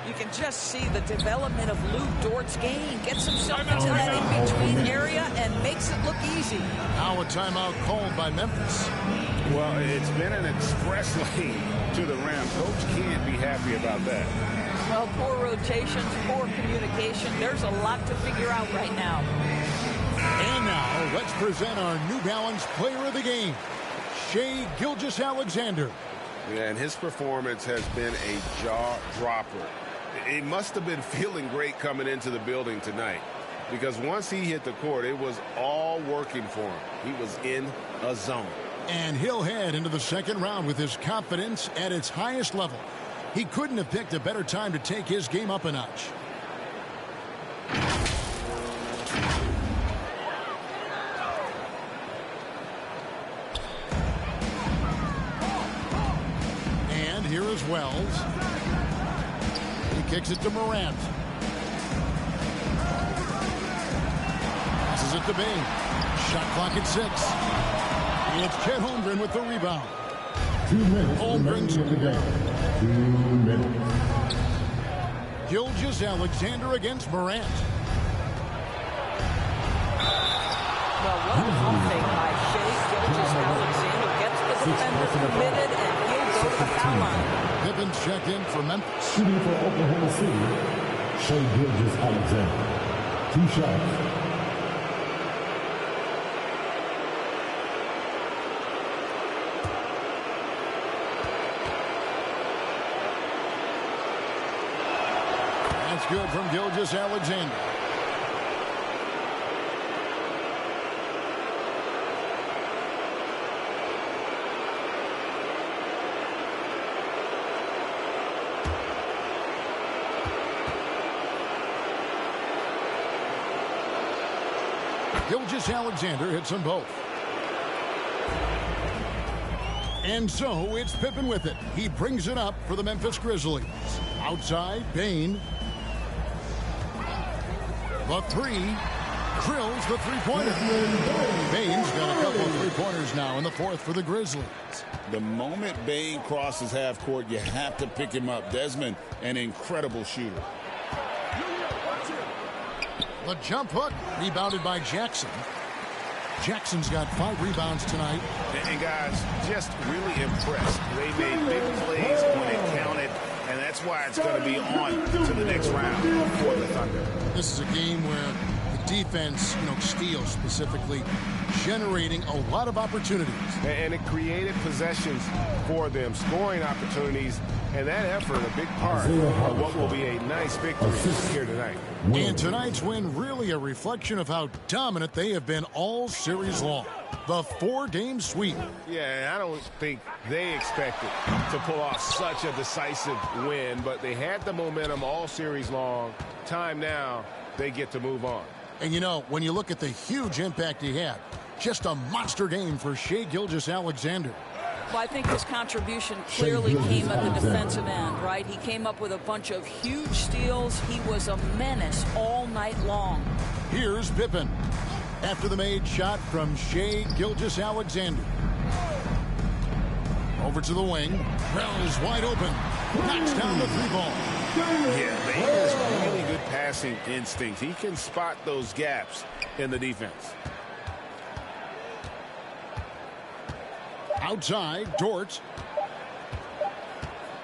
You can just see the development of Lou Dort's game. Gets himself into that in-between area and makes it look easy. Now a timeout called by Memphis. Well, it's been an express lane to the rim. Coach can't be happy about that. Well, poor rotations, poor communication. There's a lot to figure out right now. And now, let's present our New Balance Player of the Game, Shai Gilgeous-Alexander. Yeah, and his performance has been a jaw-dropper. He must have been feeling great coming into the building tonight, because once he hit the court, it was all working for him. He was in a zone. And he'll head into the second round with his confidence at its highest level. He couldn't have picked a better time to take his game up a notch. And here is Wells. He kicks it to Morant. Passes it to Bain. Shot clock at 6. It's Chet Holmgren with the rebound. 2 minutes Holmgren's in the game. 2 minutes. Gilgeous-Alexander against Morant. Well, what a pump fake by Shai Gilgeous-Alexander. Gets the defender committed, and he'll go to the foul line. Pippin's checked in for Memphis. Shooting for Oklahoma City, Shai Gilgeous-Alexander. 2 shots. That's good from Gilgeous-Alexander. Gilgeous-Alexander hits them both. And so it's Pippen with it. He brings it up for the Memphis Grizzlies. Outside, Bain. The 3. Drills the three-pointer. Bain's got a couple of three-pointers now in the fourth for the Grizzlies. The moment Bain crosses half court, you have to pick him up. Desmond, an incredible shooter. The jump hook, rebounded by Jackson. Jackson's got 5 rebounds tonight. And guys, just really impressed. They made big plays when it counted, and that's why it's going to be on to the next round for the Thunder. This is a game where the defense, steals specifically, generating a lot of opportunities. And it created possessions for them, scoring opportunities, and that effort a big part of what will be a nice victory here tonight. And tonight's win really a reflection of how dominant they have been all series long. The 4-game sweep. Yeah, I don't think they expected to pull off such a decisive win, but they had the momentum all series long. Time now, they get to move on. And when you look at the huge impact he had, just a monster game for Shai Gilgeous-Alexander. Well, I think his contribution clearly came at the defensive end, right? He came up with a bunch of huge steals. He was a menace all night long. Here's Pippen. After the made shot from Shai Gilgeous-Alexander. Over to the wing. Wells wide open. Knocks down the three ball. Yeah, Bane has really good passing instincts. He can spot those gaps in the defense. Outside, Dort.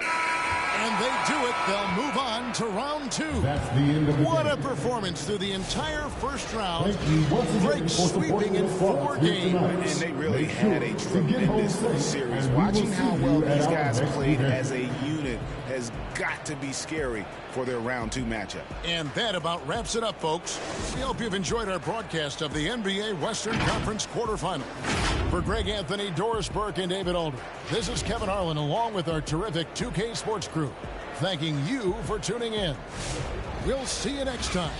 And they do it. They'll move on to round two. That's the end of the What game. a performance through the entire first round. Thank you once again Break for sweeping in supporting 4 us here games. tonight. And they really Make sure had a to get tremendous home safe, series. and we will Watching how see well you at these our guys next played event. as a unit has got to be scary for their round 2 matchup. And that about wraps it up, folks. We hope you've enjoyed our broadcast of the NBA Western Conference quarterfinals. For Greg Anthony, Doris Burke, and David Aldridge, this is Kevin Harlan along with our terrific 2K Sports crew, thanking you for tuning in. We'll see you next time.